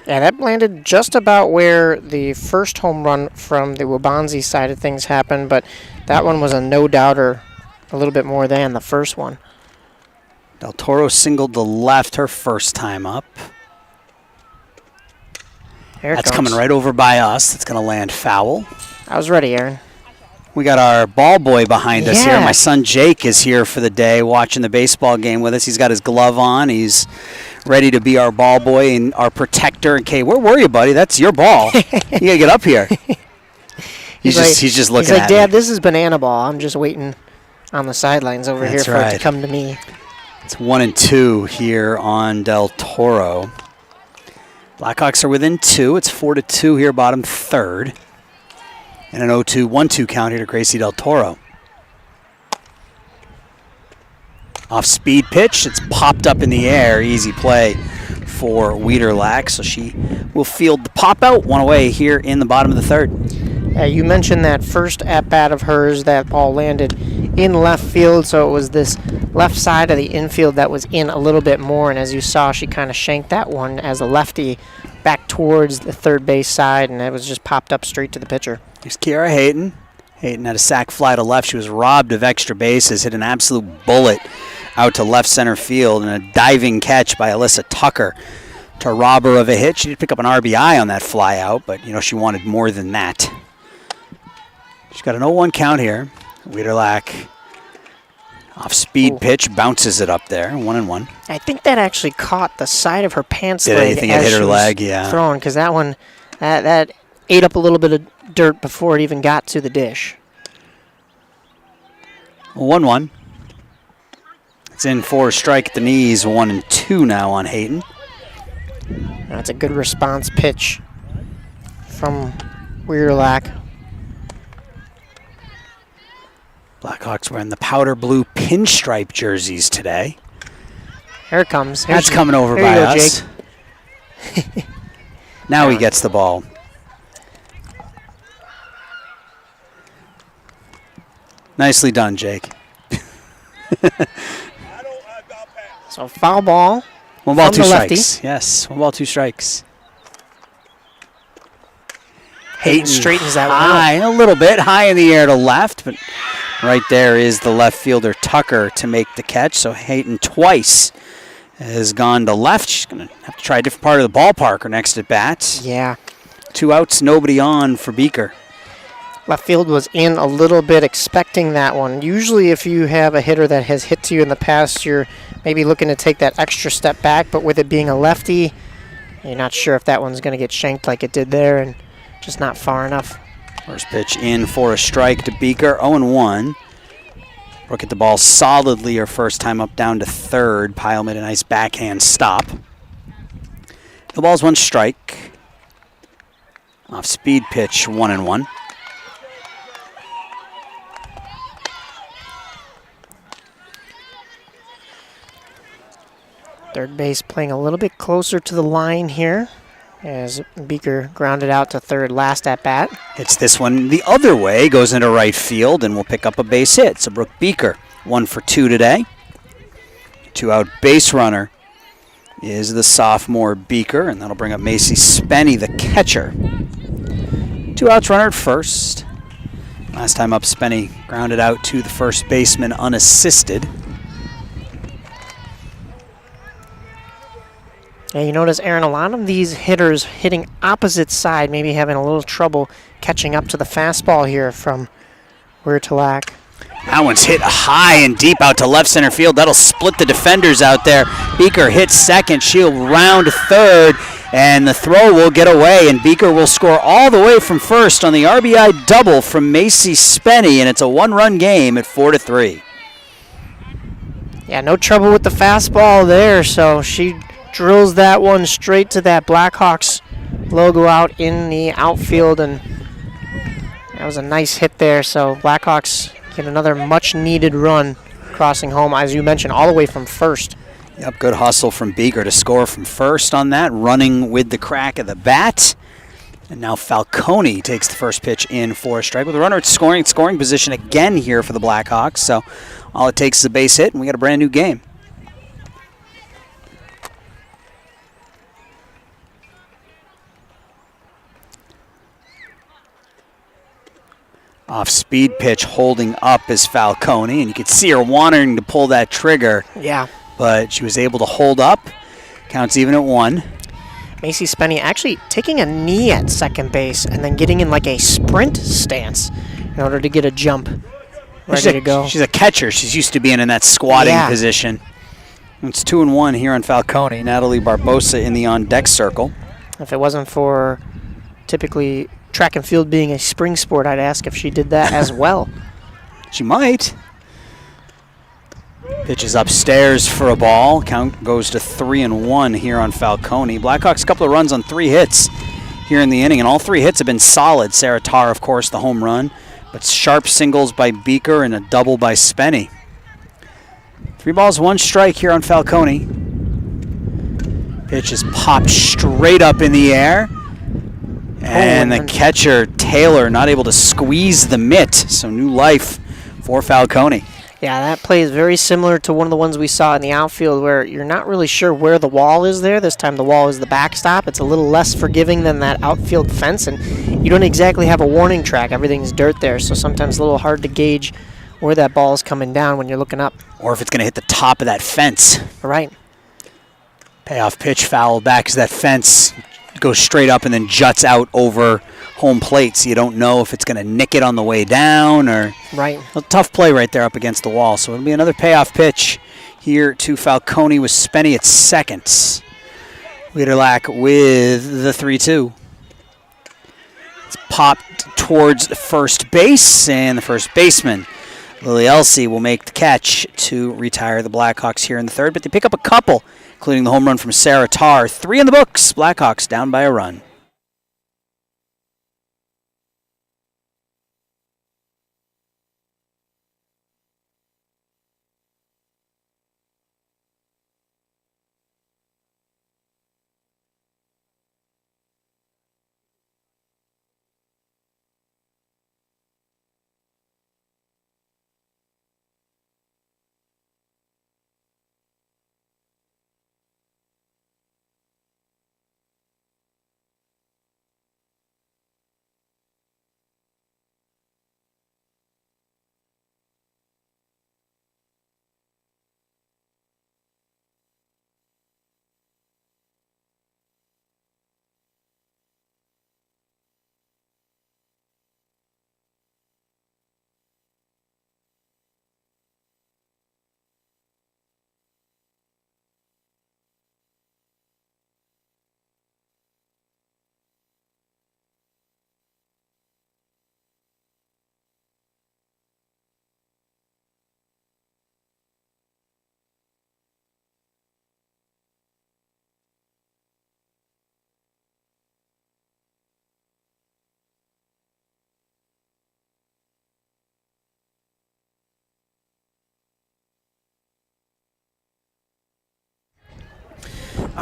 Yeah, that landed just about where the first home run from the Waubonsie side of things happened, but that one was a no-doubter, a little bit more than the first one. Del Toro singled to left her first time up. That's coming right over by us. It's going to land foul. I was ready, Aaron. We got our ball boy behind us here. My son Jake is here for the day watching the baseball game with us. He's got his glove on. He's ready to be our ball boy and our protector. Okay, where were you, buddy? That's your ball. You got to get up here. He's just looking at me. He's like, Dad, this is banana ball. I'm just waiting on the sidelines over here for it to come to me. It's 1-2 here on Del Toro. Blackhawks are within 2. It's 4-2 here, bottom third. And an 0-2-1-2 count here to Gracie Del Toro. Off speed pitch. It's popped up in the air. Easy play for Wiederlach. So she will field the pop out. 1 away here in the bottom of the third. You mentioned that first at-bat of hers, that ball landed in left field. So it was this left side of the infield that was in a little bit more. And as you saw, she kind of shanked that one as a lefty back towards the third base side. And it was just popped up straight to the pitcher. Here's Kiara Hayton. Hayton had a sac fly to left. She was robbed of extra bases, hit an absolute bullet out to left center field, and a diving catch by Alyssa Tucker to rob her of a hit. She did pick up an RBI on that fly out, but she wanted more than that. She's got an 0-1 count here. Wiederlach off speed pitch, bounces it up there, 1-1. I think that actually caught the side of her pants leg. Did anything it hit her leg? Yeah. Throwing, because that one, that ate up a little bit of dirt before it even got to the dish. 1-1. It's in for a strike at the knees, 1-2 now on Hayton. That's a good response pitch from Wiederlach. Blackhawks wearing the powder blue pinstripe jerseys today. Here it comes. That's coming over by us. Now he gets the ball. Nicely done, Jake. So foul ball. 1 ball, from 2 the lefty. strikes. Yes, 1 ball, 2 strikes. Hayden straightens that one high, a little bit high in the air to left, but right there is the left fielder Tucker to make the catch. So Hayden twice has gone to left. She's going to have to try a different part of the ballpark her next at bat. Yeah. 2 outs, nobody on for Beaker. Left field was in a little bit expecting that one. Usually if you have a hitter that has hit to you in the past, you're maybe looking to take that extra step back, but with it being a lefty, you're not sure if that one's going to get shanked like it did there and just not far enough. First pitch in for a strike to Beaker, 0-1. Brooke hit the ball solidly her first time up down to third. Pyle made a nice backhand stop. The ball's 1 strike. Off speed pitch, 1-1. Third base playing a little bit closer to the line here as Beaker grounded out to third last at bat. Hits this one the other way, goes into right field, and will pick up a base hit. So Brooke Beaker, 1 for 2 today. 2-out base runner is the sophomore Beaker, and that'll bring up Macy Spenny, the catcher. 2 outs, runner at first. Last time up, Spenny grounded out to the first baseman unassisted. Yeah, you notice, Aaron, a lot of these hitters hitting opposite side, maybe having a little trouble catching up to the fastball here from Weirtalack. That one's hit high and deep out to left center field. That'll split the defenders out there. Beaker hits second. She'll round third, and the throw will get away, and Beaker will score all the way from first on the RBI double from Macy Spenny, and it's a 1-run game at 4-3. Yeah, no trouble with the fastball there, so she drills that one straight to that Blackhawks logo out in the outfield, and that was a nice hit there. So Blackhawks get another much-needed run crossing home, as you mentioned, all the way from first. Yep, good hustle from Beaker to score from first on that, running with the crack of the bat. And now Falcone takes the first pitch in for a strike with a runner at scoring position again here for the Blackhawks. So all it takes is a base hit, and we got a brand new game. Off speed pitch holding up is Falcone, and you could see her wanting to pull that trigger. Yeah. But she was able to hold up. Counts even at 1. Macy Spenny actually taking a knee at second base and then getting in like a sprint stance in order to get a jump ready to go. She's a catcher. She's used to being in that squatting position. It's 2-1 here on Falcone. Natalie Barbosa in the on-deck circle. If it wasn't for typically track and field being a spring sport, I'd ask if she did that as well. She might. Pitches upstairs for a ball. Count goes to 3-1 here on Falcone. Blackhawks a couple of runs on 3 hits here in the inning, and all 3 hits have been solid. Sarah Tarr, of course, the home run, but sharp singles by Beaker and a double by Spenny. 3 balls, 1 strike here on Falcone. Pitch is popped straight up in the air. And the catcher, Taylor, not able to squeeze the mitt. So new life for Falcone. Yeah, that play is very similar to one of the ones we saw in the outfield where you're not really sure where the wall is there. This time the wall is the backstop. It's a little less forgiving than that outfield fence, and you don't exactly have a warning track. Everything's dirt there, so sometimes a little hard to gauge where that ball is coming down when you're llooking up. Or if it's going to hit the top of that fence. Right. Payoff pitch foul back as that fence goes straight up and then juts out over home plate, so you don't know if it's going to nick it on the way down or... Right. A tough play right there up against the wall. So it'll be another payoff pitch here to Falcone with Spenny at second. Weirtalack with the 3-2. It's popped towards first base, and the first baseman, Lily Elsey, will make the catch to retire the Blackhawks here in the third, but they pick up a couple, including the home run from Sarah Tarr. 3 in the books. Blackhawks down by a run.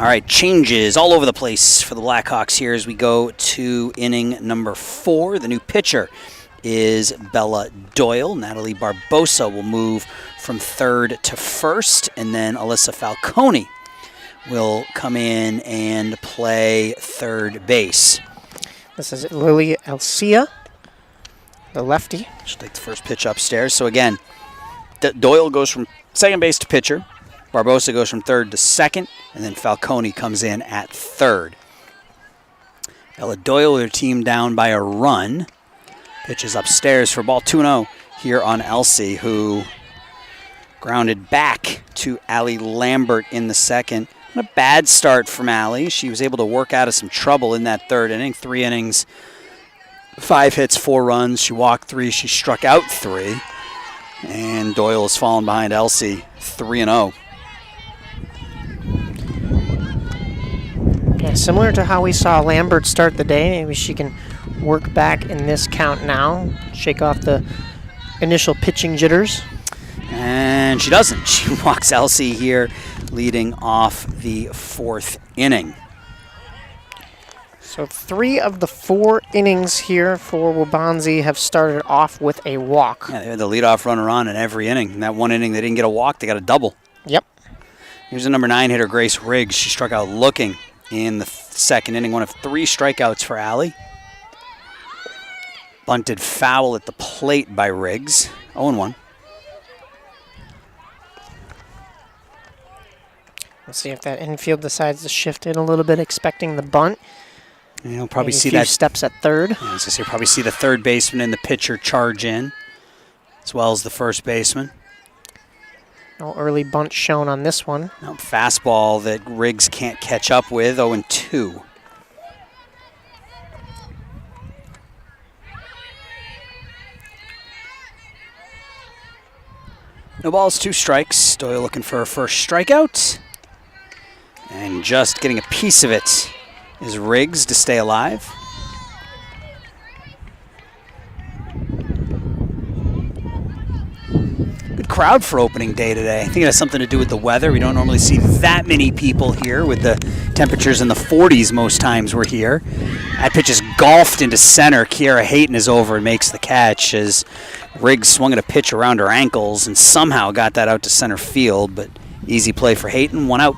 All right, changes all over the place for the Blackhawks here as we go to inning number 4. The new pitcher is Bella Doyle. Natalie Barbosa will move from third to first, and then Alyssa Falcone will come in and play third base. This is Lily Elcia, the lefty. She'll take the first pitch upstairs. So again, Doyle goes from second base to pitcher. Barbosa goes from third to second, and then Falcone comes in at third. Bella Doyle, their team down by a run. Pitches upstairs for ball 2-0 here on Elsie, who grounded back to Allie Lambert in the second. Not a bad start from Allie. She was able to work out of some trouble in that third inning. 3 innings, 5 hits, 4 runs. She walked 3. She struck out 3. And Doyle has fallen behind Elsie 3-0. Yeah, similar to how we saw Lambert start the day. Maybe she can work back in this count now, shake off the initial pitching jitters. And she doesn't. She walks Elsie here, leading off the 4th inning. So 3 of the 4 innings here for Waubonsie have started off with a walk. Yeah, they had the leadoff runner on in every inning. In that one inning, they didn't get a walk. They got a double. Yep. Here's the number 9 hitter, Grace Riggs. She struck out looking in the second inning. One of 3 strikeouts for Allie. Bunted foul at the plate by Riggs. 0-1. Let's see if that infield decides to shift in a little bit, expecting the bunt. You'll probably Maybe see a few that steps at third. Yeah, I was gonna say, you'll probably see the third baseman and the pitcher charge in, as well as the first baseman. No early bunt shown on this one. Now, fastball that Riggs can't catch up with, 0-2. No balls, 2 strikes. Doyle looking for her first strikeout. And just getting a piece of it is Riggs to stay alive. Good crowd for opening day today. I think it has something to do with the weather. We don't normally see that many people here with the temperatures in the 40s most times we're here. That pitch is golfed into center. Kiera Hayton is over and makes the catch as Riggs swung at a pitch around her ankles and somehow got that out to center field, but easy play for Hayton, 1 out.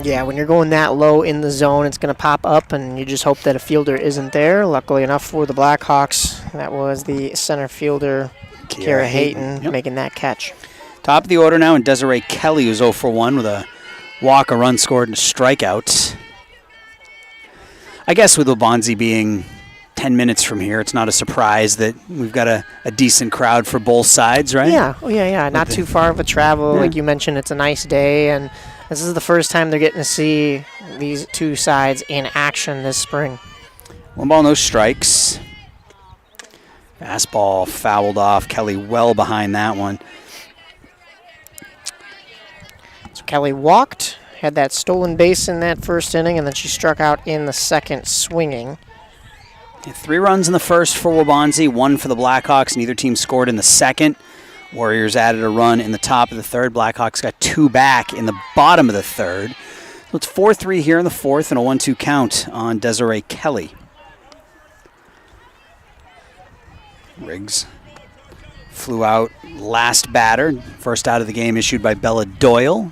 Yeah, when you're going that low in the zone, it's going to pop up, and you just hope that a fielder isn't there. Luckily enough for the Blackhawks, that was the center fielder, Kiera Hayton, making that catch. Top of the order now, and Desiree Kelly, who's 0 for 1 with a walk, a run scored, and a strikeout. I guess with Waubonsie being 10 minutes from here, it's not a surprise that we've got a decent crowd for both sides, right? Yeah, not too far of a travel. Yeah. Like you mentioned, it's a nice day, and this is the first time they're getting to see these 2 sides in action this spring. 1 ball, no strikes. Fastball fouled off. Kelly well behind that one. So Kelly walked, had that stolen base in that first inning, and then she struck out in the second swinging. 3 runs in the first for Waubonsie, 1 for the Blackhawks. Neither team scored in the second. Warriors added a run in the top of the third. Blackhawks got 2 back in the bottom of the third. So it's 4-3 here in the 4th and a 1-2 count on Desiree Kelly. Riggs flew out last batter. First out of the game issued by Bella Doyle.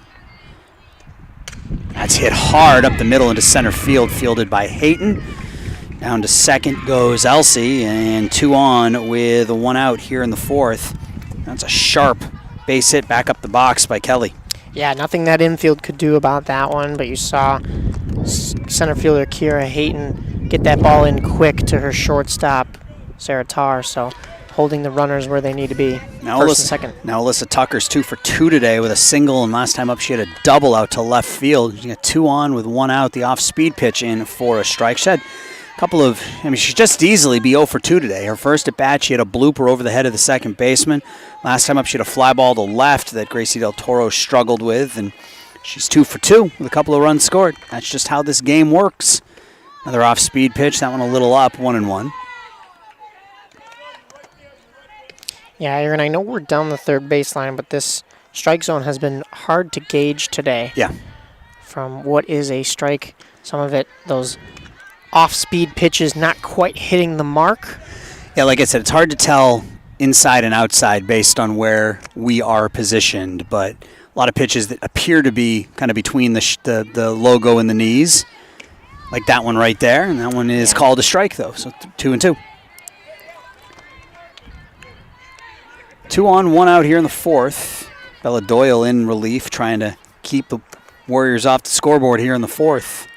That's hit hard up the middle into center field, fielded by Hayton. Down to second goes Elsie, and 2 on with a 1 out here in the 4th. That's a sharp base hit back up the box by Kelly. Yeah, nothing that infield could do about that one, but you saw center fielder Kiera Hayton get that ball in quick to her shortstop, Sarah Tarr, so holding the runners where they need to be, now first and second. Now Alyssa Tucker's 2 for 2 today with a single, and last time up she had a double out to left field. She got 2 on with 1 out, the off-speed pitch in for a strike. She had couple of, she just easily be 0 for 2 today. Her first at bat, she had a blooper over the head of the second baseman. Last time up, she had a fly ball to left that Gracie Del Toro struggled with, and she's 2 for 2 with a couple of runs scored. That's just how this game works. Another off-speed pitch, that one a little up, 1-1. Yeah, Aaron, I know we're down the third baseline, but this strike zone has been hard to gauge today. Yeah. from what is a strike. Some of it, those off-speed pitches not quite hitting the mark. Yeah, like I said, it's hard to tell inside and outside based on where we are positioned, but a lot of pitches that appear to be kind of between the logo and the knees, like that one right there, and that one is called a strike, though, so 2-2. 2 on, 1 out here in the fourth. Bella Doyle in relief, trying to keep the Warriors off the scoreboard here in the fourth.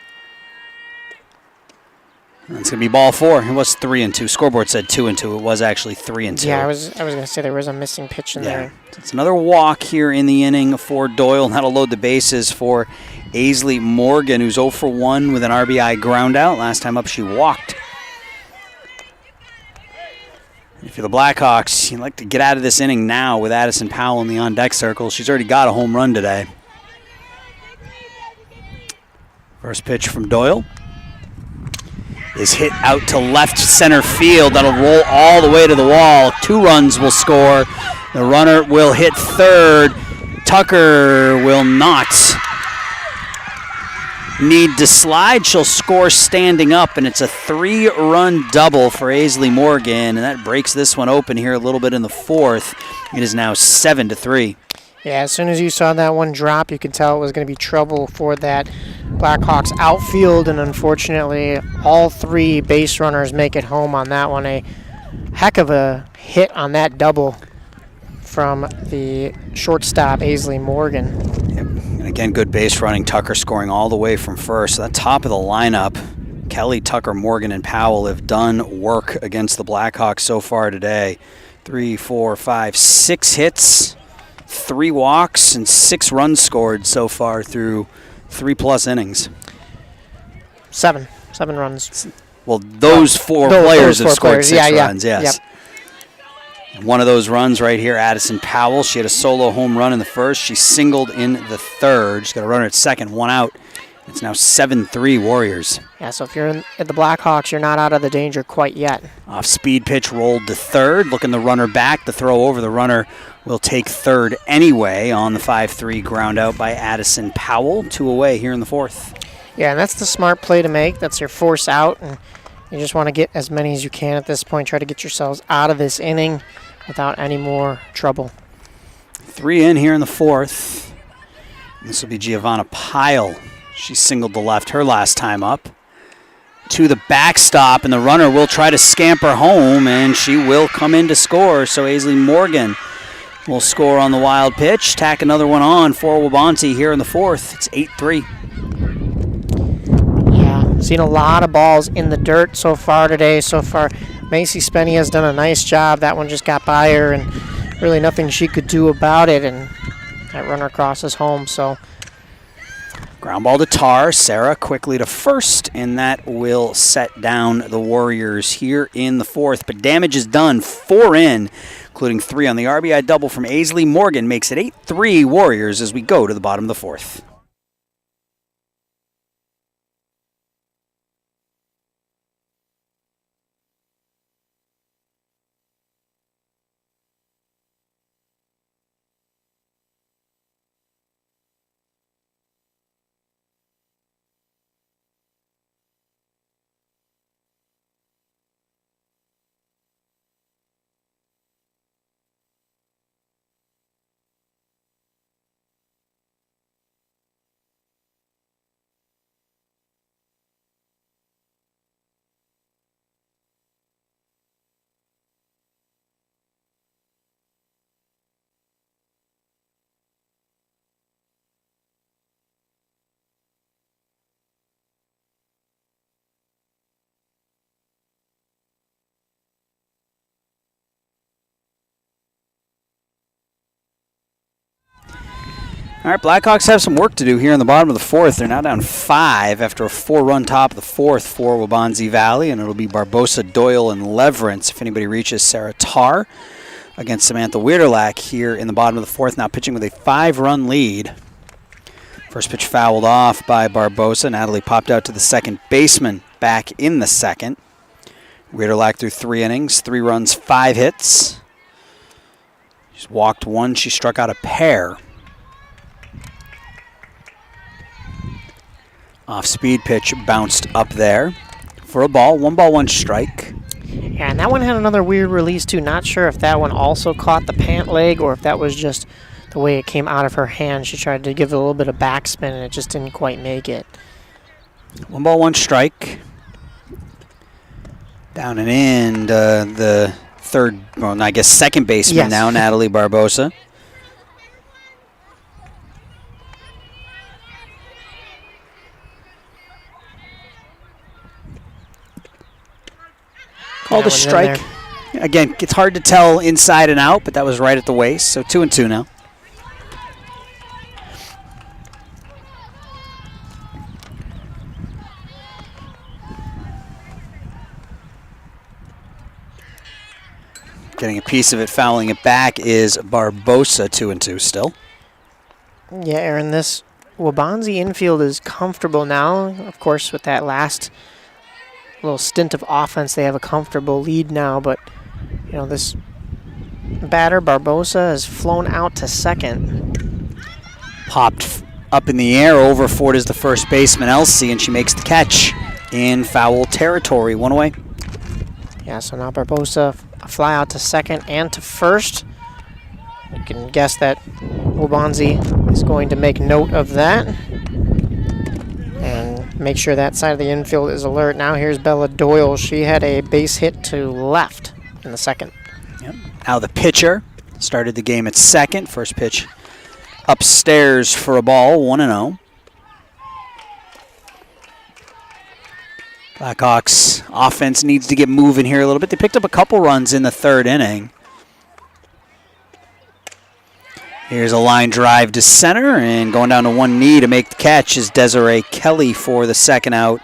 And it's going to be ball 4. It was 3-2. Scoreboard said 2-2. It was actually 3-2. Yeah, I was going to say there was a missing pitch in there. So it's another walk here in the inning for Doyle, and that'll load the bases for Aisley Morgan, who's 0 for 1 with an RBI ground out. Last time up, she walked. If you're the Blackhawks, you'd like to get out of this inning now with Addison Powell in the on-deck circle. She's already got a home run today. First pitch from Doyle is hit out to left center field. That'll roll all the way to the wall. 2 runs will score. The runner will hit third. Tucker will not need to slide. She'll score standing up, and it's a 3-run double for Aisley Morgan, and that breaks this one open here a little bit in the fourth. It is now 7-3. Yeah, as soon as you saw that one drop, you could tell it was going to be trouble for that Blackhawks outfield, and unfortunately, all 3 base runners make it home on that one. A heck of a hit on that double from the shortstop, Aisley Morgan. Yep. And again, good base running. Tucker scoring all the way from first. So that top of the lineup, Kelly, Tucker, Morgan, and Powell have done work against the Blackhawks so far today. 3, 4, 5, 6 hits, 3 walks, and 6 runs scored so far through 3+ innings. 7 runs. Well, those 4 players have scored 6 runs, yes. Yep. One of those runs right here, Addison Powell. She had a solo home run in the first. She singled in the third. She's got a runner at second, 1 out. It's now 7-3 Warriors. Yeah, so if you're at the Blackhawks, you're not out of the danger quite yet. Off-speed pitch rolled to third. Looking the runner back. The throw over. The runner will take third anyway on the 5-3 ground out by Addison Powell. 2 away here in the fourth. Yeah, and that's the smart play to make. That's your force out, and you just want to get as many as you can at this point. Try to get yourselves out of this inning without any more trouble. 3 in here in the fourth. This will be Giovanna Pyle. She singled to left her last time up. To the backstop, and the runner will try to scamper home, and she will come in to score. So Aisley Morgan will score on the wild pitch. Tack another one on for Waubonsie here in the fourth. It's 8-3. Yeah, seen a lot of balls in the dirt so far today. So far, Macy Spenny has done a nice job. That one just got by her, and really nothing she could do about it, and that runner crosses home. So ground ball to Tar. Sarah quickly to first, and that will set down the Warriors here in the fourth. But damage is done. 4 in, including 3 on the RBI double from Aisley Morgan. Makes it 8-3 Warriors as we go to the bottom of the fourth. All right, Blackhawks have some work to do here in the bottom of the fourth. They're now down 5 after a 4-run top of the fourth for Waubonsie Valley, and it'll be Barbosa, Doyle, and Leverance if anybody reaches Sarah Tar against Samantha Weirderlack here in the bottom of the fourth, now pitching with a 5-run lead. First pitch fouled off by Barbosa. Natalie popped out to the second baseman back in the second. Weirderlack through 3 innings, 3 runs, 5 hits. She's walked 1. She struck out a pair. Off-speed pitch bounced up there for a ball. 1 strike. Yeah, and that one had another weird release too. Not sure if that one also caught the pant leg or if that was just the way it came out of her hand. She tried to give it a little bit of backspin and it just didn't quite make it. 1 strike. Down and in the third, well, I guess second baseman now, Natalie Barbosa. Called a strike. Again, it's hard to tell inside and out, but that was right at the waist. So 2-2 now. Getting a piece of it, fouling it back is Barbosa. 2-2 still. Yeah, Aaron, this Waubonsie infield is comfortable now. Of course, with that last little stint of offense, they have a comfortable lead now. But, you know, this batter, Barbosa, has flown out to second. Popped up in the air over for it is the first baseman, Elsie, and she makes the catch in foul territory. 1 away. Yeah, so now Barbosa fly out to second and to first. You can guess that Waubonsie is going to make note of that and make sure that side of the infield is alert. Now here's Bella Doyle. She had a base hit to left in the second. Yep. Now the pitcher started the game at second. First pitch upstairs for a ball, 1-0. Blackhawks offense needs to get moving here a little bit. They picked up a couple runs in the third inning. Here's a line drive to center, and going down to one knee to make the catch is Desiree Kelly for the second out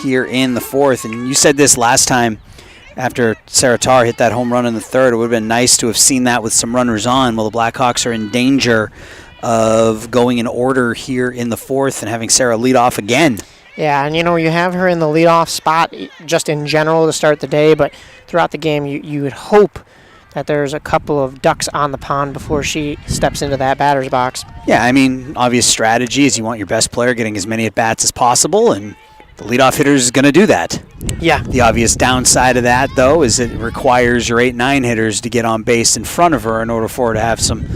here in the fourth. And you said this last time after Sarah Tarr hit that home run in the third. It would have been nice to have seen that with some runners on. Well, the Blackhawks are in danger of going in order here in the fourth and having Sarah lead off again. Yeah, and you know, you have her in the leadoff spot just in general to start the day, but throughout the game you would hope that there's a couple of ducks on the pond before she steps into that batter's box. Yeah, I mean, obvious strategy is you want your best player getting as many at-bats as possible, and the leadoff hitter is going to do that. Yeah. The obvious downside of that, though, is it requires your 8-9 hitters to get on base in front of her in order for her to have some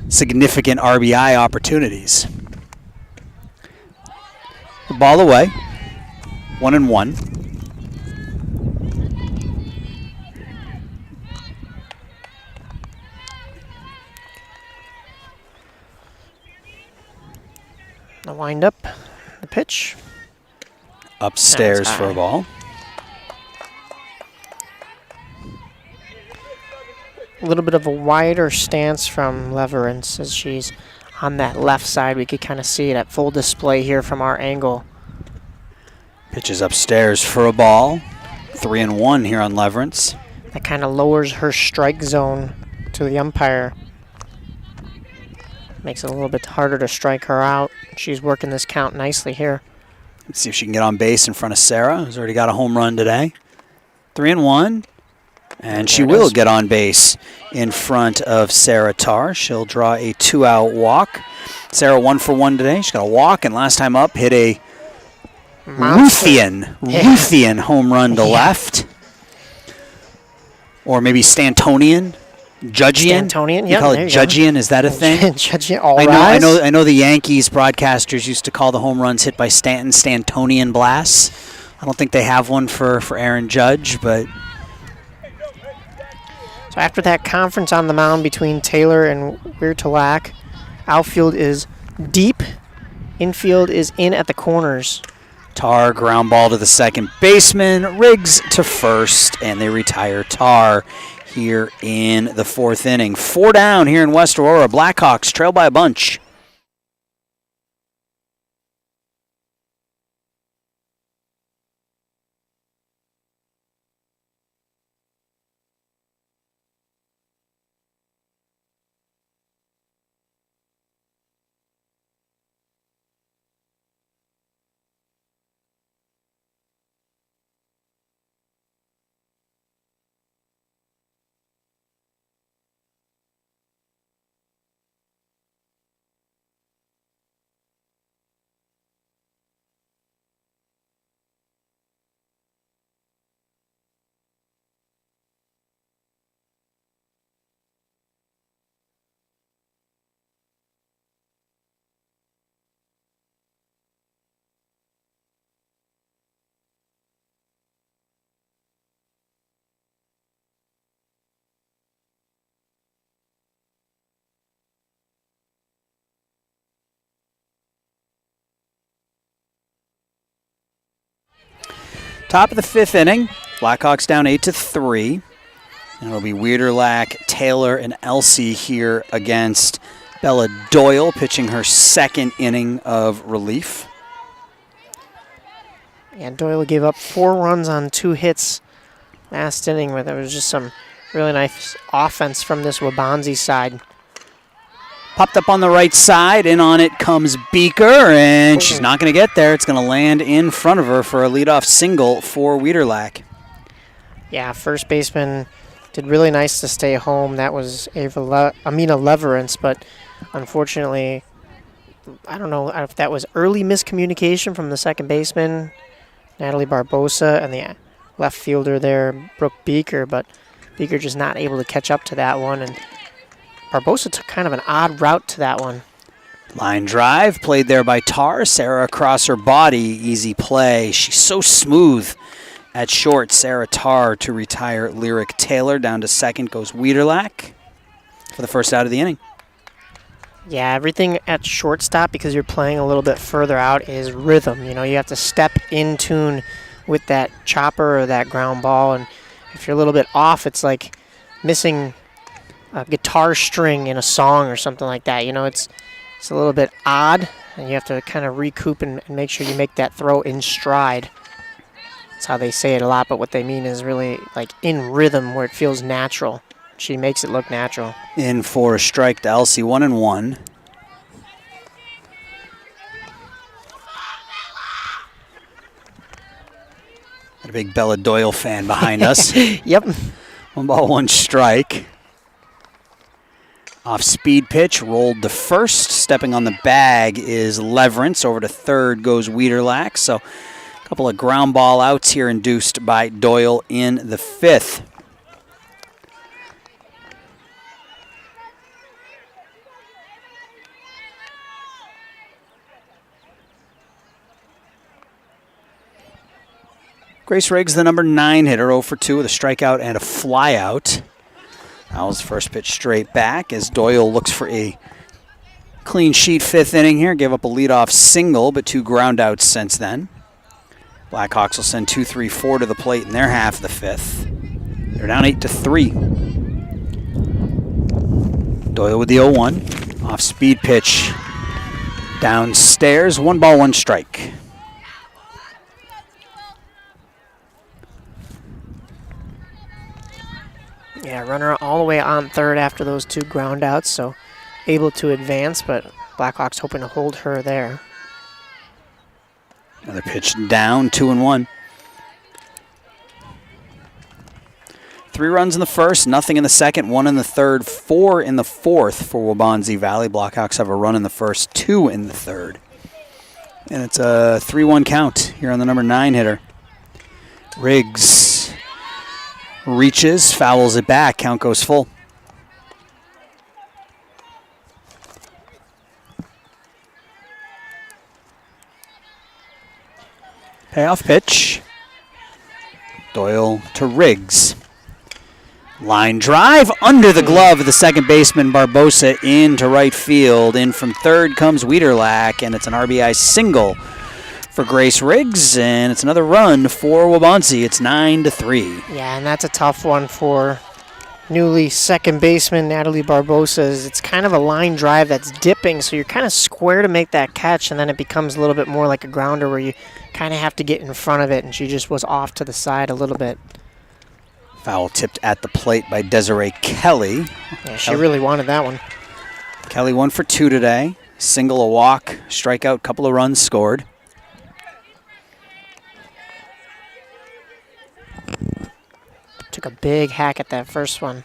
significant RBI opportunities. The ball away, 1-1. The windup, the pitch. Upstairs for a ball. A little bit of a wider stance from Leverance as she's on that left side. We could kind of see it at full display here from our angle. Pitches upstairs for a ball. 3-1 here on Leverance. That kind of lowers her strike zone to the umpire. Makes it a little bit harder to strike her out. She's working this count nicely here. Let's see if she can get on base in front of Sarah, who's already got a home run today. 3-1. And she will get on base in front of Sarah Tarr. She'll draw a 2-out walk. Sarah 1 for 1 today. She's got a walk, and last time up hit a Ruthian home run to left. Or maybe Stantonian. Judgian? Stantonian, You call it Judgian? Is that a thing? Judgian, all I know the Yankees broadcasters used to call the home runs hit by Stanton Stantonian blasts. I don't think they have one for Aaron Judge, but... So after that conference on the mound between Taylor and Weirtalack, outfield is deep, infield is in at the corners. Tarr ground ball to the second baseman, Riggs to first, and they retire Tarr here in the fourth inning. 4 down here in West Aurora. Blackhawks trail by a bunch. Top of the 5th inning. Blackhawks down 8-3. And it'll be Weiderlach, Taylor, and Elsie here against Bella Doyle, pitching her 2nd inning of relief. And Doyle gave up 4 runs on 2 hits last inning, where there was just some really nice offense from this Waubonsie side. Popped up on the right side, in on it comes Beaker, and she's not going to get there. It's going to land in front of her for a leadoff single for Weiderlach. Yeah, first baseman did really nice to stay home. That was Amina Leverance, but unfortunately, I don't know if that was early miscommunication from the second baseman, Natalie Barbosa, and the left fielder there, Brooke Beaker, but Beaker just not able to catch up to that one, and Barbosa took kind of an odd route to that one. Line drive, played there by Tar. Sarah across her body, easy play. She's so smooth at short. Sarah Tar to retire Lyric Taylor. Down to second goes Weiderlach for the first out of the inning. Yeah, everything at shortstop, because you're playing a little bit further out, is rhythm. You know, you have to step in tune with that chopper or that ground ball, and if you're a little bit off, it's like missing a guitar string in a song or something like that. You know, it's a little bit odd, and you have to kind of recoup and make sure you make that throw in stride. That's how they say it a lot, but what they mean is really like in rhythm, where it feels natural. She makes it look natural. In for a strike to Elsie, 1-1. Got a big Bella Doyle fan behind us. Yep. 1 ball, 1 strike. Off speed pitch, rolled to first. Stepping on the bag is Leverance. Over to third goes Weiderlach. So a couple of ground ball outs here induced by Doyle in the 5th. Grace Riggs, the number 9 hitter, 0 for 2 with a strikeout and a flyout. Fowles first pitch straight back as Doyle looks for a clean sheet 5th inning here. Gave up a leadoff single, but 2 ground outs since then. Blackhawks will send 2, 3, 4 to the plate in their half of the 5th. They're down 8-3. Doyle with the 0-1. Off speed pitch downstairs. 1 ball, 1 strike. Yeah, runner all the way on third after those 2 ground outs, so able to advance, but Blackhawks hoping to hold her there. Another pitch down, 2-1. 3 runs in the first, nothing in the second, 1 in the third, 4 in the 4th for Waubonsie Valley. Blackhawks have a run in the first, 2 in the third. And it's a 3-1 count here on the number 9 hitter. Riggs reaches, fouls it back, count goes full. Payoff pitch. Doyle to Riggs. Line drive under the glove of the second baseman Barbosa into right field. In from third comes Weiderlach, and it's an RBI single for Grace Riggs, and it's another run for Waubonsie. It's 9-3. Yeah, and that's a tough one for newly second baseman Natalie Barbosa. It's kind of a line drive that's dipping, so you're kind of square to make that catch, and then it becomes a little bit more like a grounder where you kind of have to get in front of it, and she just was off to the side a little bit. Foul tipped at the plate by Desiree Kelly. Yeah, she really wanted that one. Kelly 1 for 2 today. Single, a walk, strikeout, couple of runs scored. Took a big hack at that first one.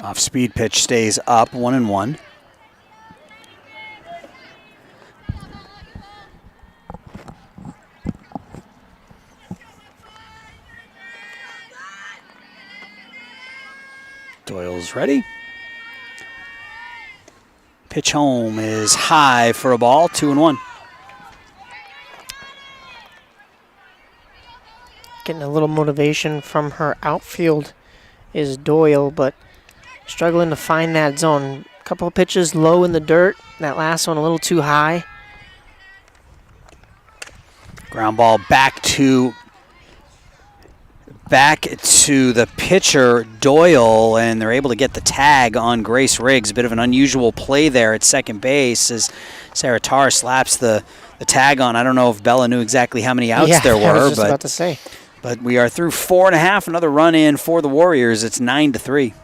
Off speed pitch stays up, 1-1. Doyle's ready. Pitch home is high for a ball, 2-1. Getting a little motivation from her outfield is Doyle, but struggling to find that zone. A couple of pitches low in the dirt. That last one a little too high. Ground ball back to the pitcher, Doyle, and they're able to get the tag on Grace Riggs. A bit of an unusual play there at second base as Sarah Tarr slaps the tag on. I don't know if Bella knew exactly how many outs there were. I was just about to say. But we are through 4.5. Another run in for the Warriors. It's 9-3.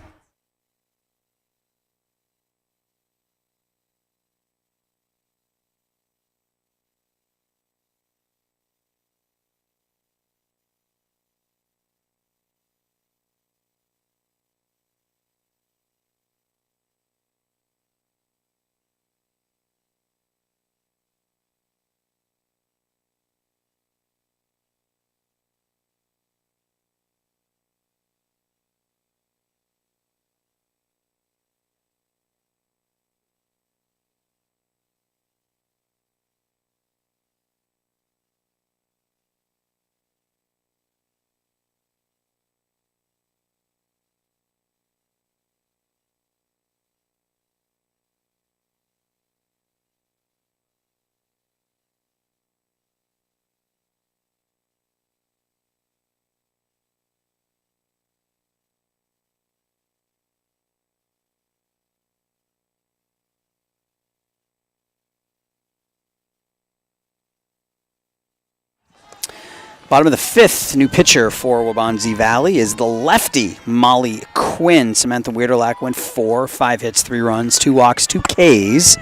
Bottom of the fifth, new pitcher for Waubonsie Valley is the lefty, Molly Quinn. Samantha Weirderlack went 4, 5 hits, 3 runs, 2 walks, 2 Ks.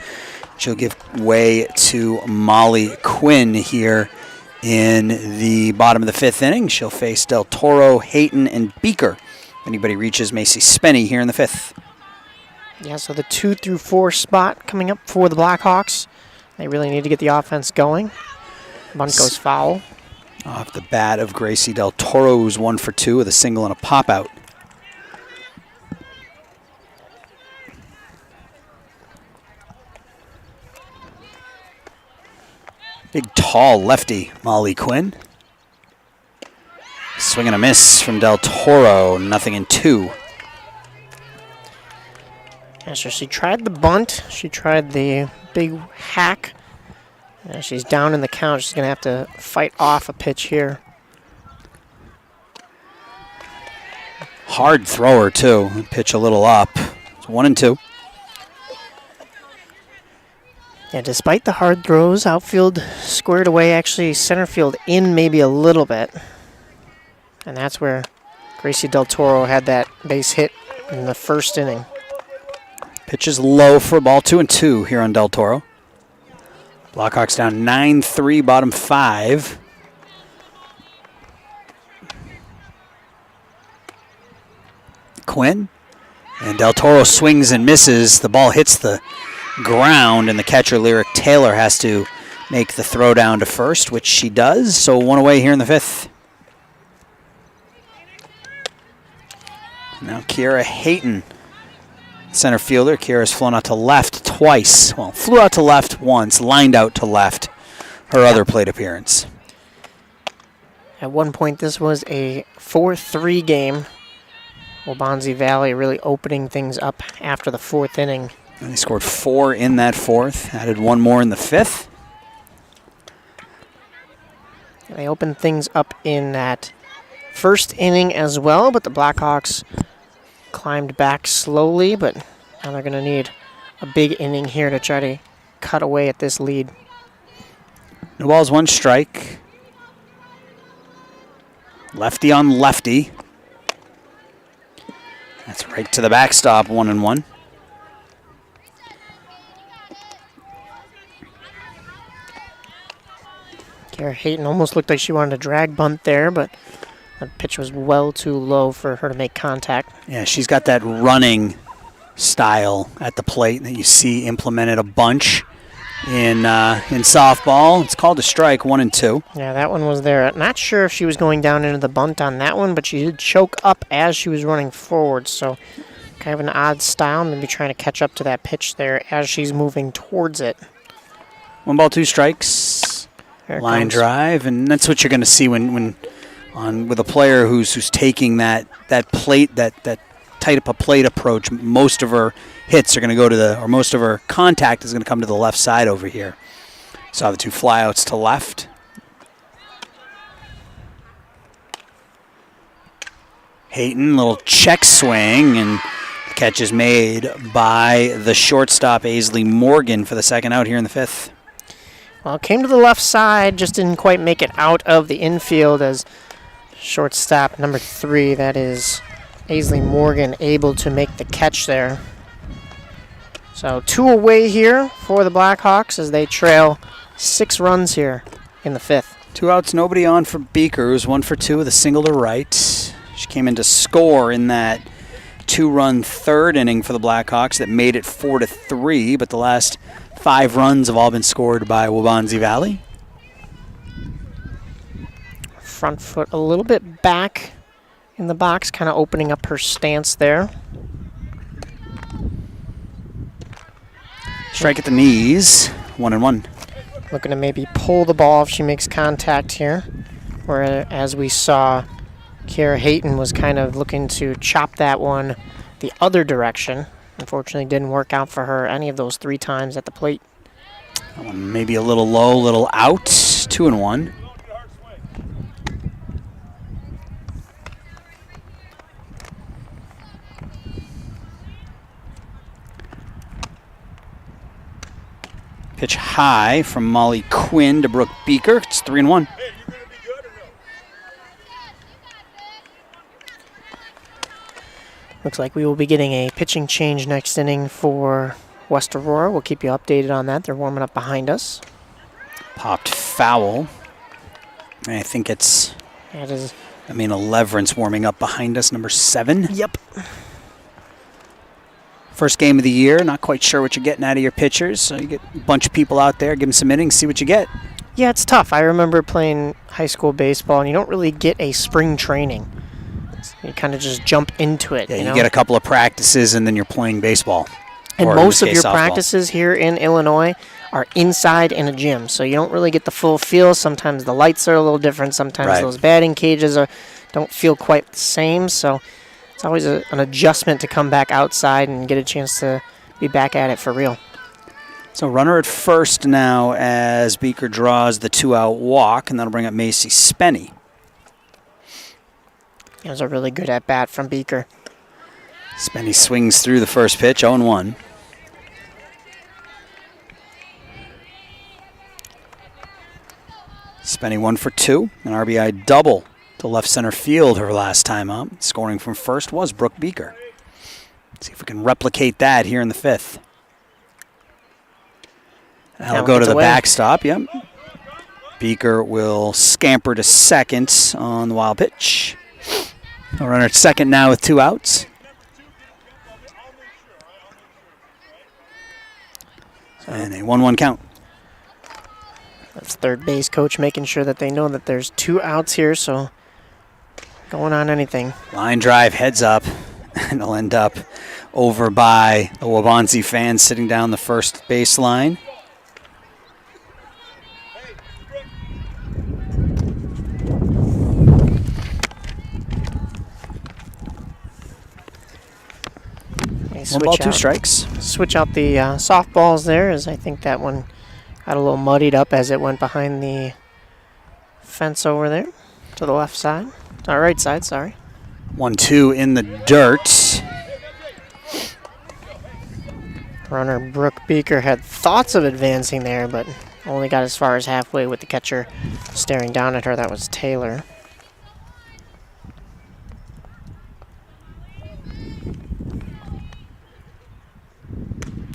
She'll give way to Molly Quinn here in the bottom of the fifth inning. She'll face Del Toro, Hayton, and Beaker. If anybody reaches Macy Spenny here in the fifth. Yeah, so the 2 through 4 spot coming up for the Blackhawks. They really need to get the offense going. Bunt goes foul. Off the bat of Gracie Del Toro, who's 1 for 2 with a single and a pop out. Big, tall lefty, Molly Quinn. Swing and a miss from Del Toro, 0-2. Yeah, so she tried the bunt. She tried the big hack. She's down in the count. She's going to have to fight off a pitch here. Hard thrower, too. Pitch a little up. It's 1-2. Yeah, despite the hard throws, outfield squared away. Actually, center field in maybe a little bit. And that's where Gracie Del Toro had that base hit in the first inning. Pitch is low for a ball, 2-2 here on Del Toro. Blackhawks down 9-3, bottom 5. Quinn. And Del Toro swings and misses. The ball hits the ground, and the catcher, Lyric Taylor, has to make the throw down to first, which she does. So 1 away here in the fifth. Now Kiera Hayton, center fielder. Kiera's flown out to left twice. Well, flew out to left once, lined out to left. Her other plate appearance. At one point, this was a 4-3 game. Waubonsie Valley really opening things up after the 4th inning. And they scored 4 in that 4th, added 1 more in the 5th. They opened things up in that 1st inning as well, but the Blackhawks climbed back slowly, but now they're going to need a big inning here to try to cut away at this lead. No balls, 1 strike. Lefty on lefty. That's right to the backstop, 1-1. Kiera Hayton almost looked like she wanted to drag bunt there, but the pitch was well too low for her to make contact. Yeah, she's got that running style at the plate that you see implemented a bunch in softball. It's called a strike, 1-2. Yeah, that one was there. Not sure if she was going down into the bunt on that one, but she did choke up as she was running forward, so kind of an odd style, maybe trying to catch up to that pitch there as she's moving towards it. 1 ball, 2 strikes. Line drive, and that's what you're going to see when with a player who's taking that plate, that type of plate approach. Most of her hits are going to go to or most of her contact is going to come to the left side over here. Saw the 2 flyouts to left. Hayton, little check swing, and the catch is made by the shortstop, Aisley Morgan, for the second out here in the fifth. Well, it came to the left side, just didn't quite make it out of the infield as shortstop number 3, that is Aisley Morgan, able to make the catch there. So 2 away here for the Blackhawks as they trail 6 runs here in the fifth. 2 outs, nobody on for Beaker, who's 1 for 2 with a single to right. She came in to score in that 2-run third inning for the Blackhawks that made it 4-3, but the last 5 runs have all been scored by Waubonsie Valley. Front foot a little bit back in the box, kind of opening up her stance there. Strike at the knees, 1-1. Looking to maybe pull the ball if she makes contact here. Whereas we saw Kiera Hayton was kind of looking to chop that one the other direction. Unfortunately, didn't work out for her any of those 3 times at the plate. Maybe a little low, little out, 2-1. Pitch high from Molly Quinn to Brooke Beaker. It's 3-1. Looks like we will be getting a pitching change next inning for West Aurora. We'll keep you updated on that. They're warming up behind us. Popped foul. And I think it's, That is. Leverance warming up behind us, number 7. Yep. First game of the year, not quite sure what you're getting out of your pitchers. So you get a bunch of people out there, give them some innings, see what you get. Yeah, it's tough. I remember playing high school baseball, and you don't really get a spring training. You kind of just jump into it. Yeah, you you know? get a couple of practices, and then you're playing baseball. And or most in of this your case, softball. practices here in Illinois are inside in a gym, so you don't really get the full feel. Sometimes the lights are a little different. Sometimes Right. those batting cages don't feel quite the same. So it's always an adjustment to come back outside and get a chance to be back at it for real. So runner at first now as Beaker draws the 2-out walk, and that'll bring up Macy Spenny. It was a really good at-bat from Beaker. Spenny swings through the first pitch, 0-1. Spenny 1 for 2, an RBI double to left center field her last time up. Scoring from first was Brooke Beaker. See if we can replicate that here in the fifth. That'll go to the backstop, yep. Beaker will scamper to second on the wild pitch. A runner at second now with 2 outs. And a 1-1 count. That's third base coach making sure that they know that there's 2 outs here, so going on anything. Line drive, heads up, and it'll end up over by the Waubonsie fans sitting down the first baseline. One ball, 2 strikes. Switch out the softballs there, as I think that one got a little muddied up as it went behind the fence over there to the left side. Right side, sorry. 1-2 in the dirt. Runner Brooke Beaker had thoughts of advancing there, but only got as far as halfway with the catcher staring down at her. That was Taylor.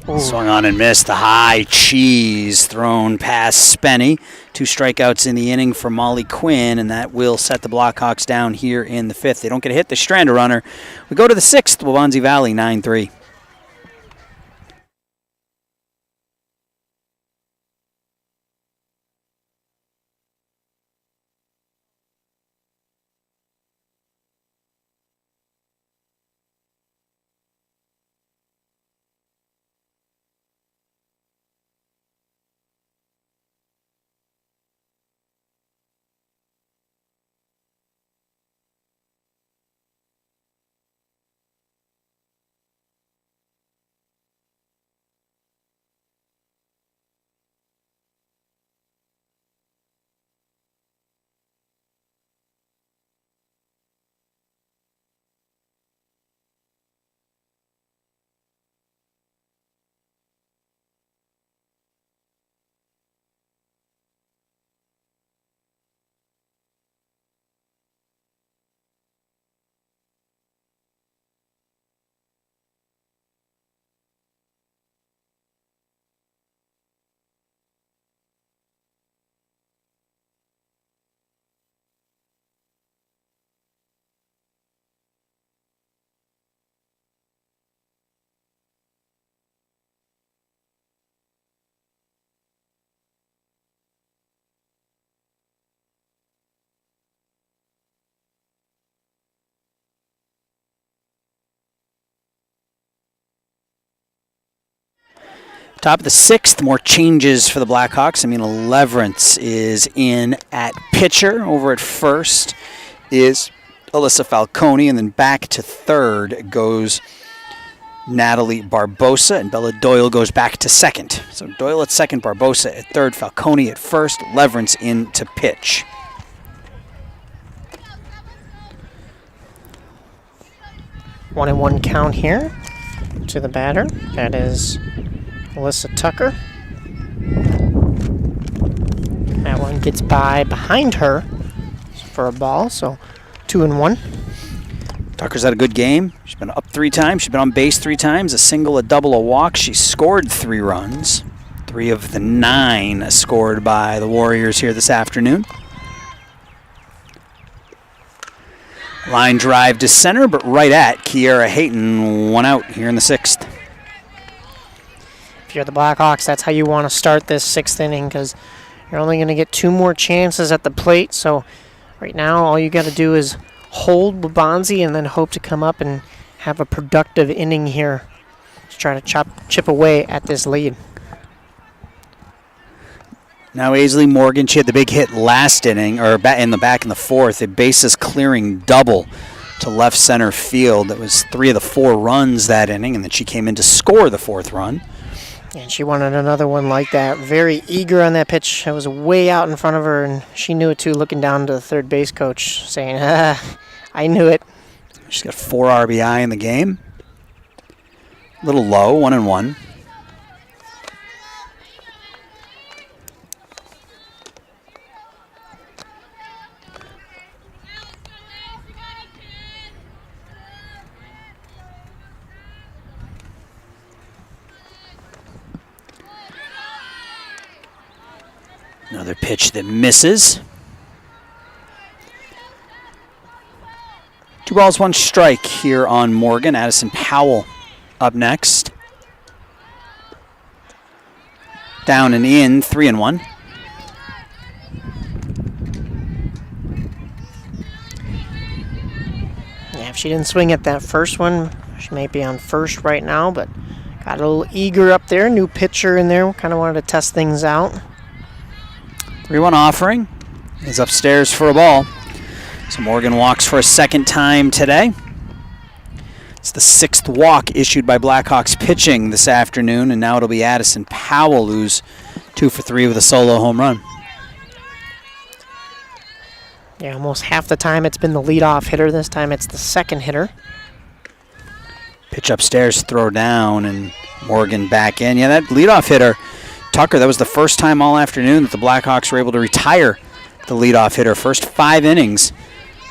Ooh. Swung on and missed. The high cheese thrown past Spenny. 2 strikeouts in the inning for Molly Quinn, and that will set the Blackhawks down here in the fifth. They don't get a hit. They strand a runner. We go to the sixth. Waubonsie Valley 9-3. Top of the 6th, more changes for the Blackhawks. Amina Leverance is in at pitcher. Over at first is Alyssa Falcone, and then back to third goes Natalie Barbosa, and Bella Doyle goes back to second. So Doyle at second, Barbosa at third, Falcone at first, Leverance in to pitch. One and one count here to the batter. That is Alyssa Tucker. That one gets by behind her for a ball, so 2-1. Tucker's had a good game. She's been up 3 times. She's been on base 3 times, a single, a double, a walk. She scored 3 runs. 3 of the 9 scored by the Warriors here this afternoon. Line drive to center, but right at Kiera Hayton, 1 out here in the 6th. If you're the Blackhawks, that's how you want to start this 6th inning, because you're only going to get 2 more chances at the plate. So right now, all you got to do is hold Waubonsie and then hope to come up and have a productive inning here to try to chip away at this lead. Now Aisley Morgan, she had the big hit last inning, or in the 4th, a bases clearing double to left center field. That was 3 of the 4 runs that inning, and then she came in to score the 4th run. And she wanted another one like that. Very eager on that pitch. It was way out in front of her, and she knew it too, looking down to the third base coach, saying, I knew it. She's got 4 RBI in the game. A little low, 1-1. Another pitch that misses. 2 balls, 1 strike here on Morgan. Addison Powell up next. Down and in, 3-1. Yeah, if she didn't swing at that first one, she may be on first right now, but got a little eager up there. New pitcher in there. Kind of wanted to test things out. 3-1 offering is upstairs for a ball. So Morgan walks for a 2nd time today. It's the 6th walk issued by Blackhawks pitching this afternoon, and now it'll be Addison Powell who's 2 for 3 with a solo home run. Yeah, almost half the time it's been the leadoff hitter. This time it's the 2nd hitter. Pitch upstairs, throw down, and Morgan back in. Yeah, that leadoff hitter, Tucker, that was the first time all afternoon that the Blackhawks were able to retire the leadoff hitter. First 5 innings,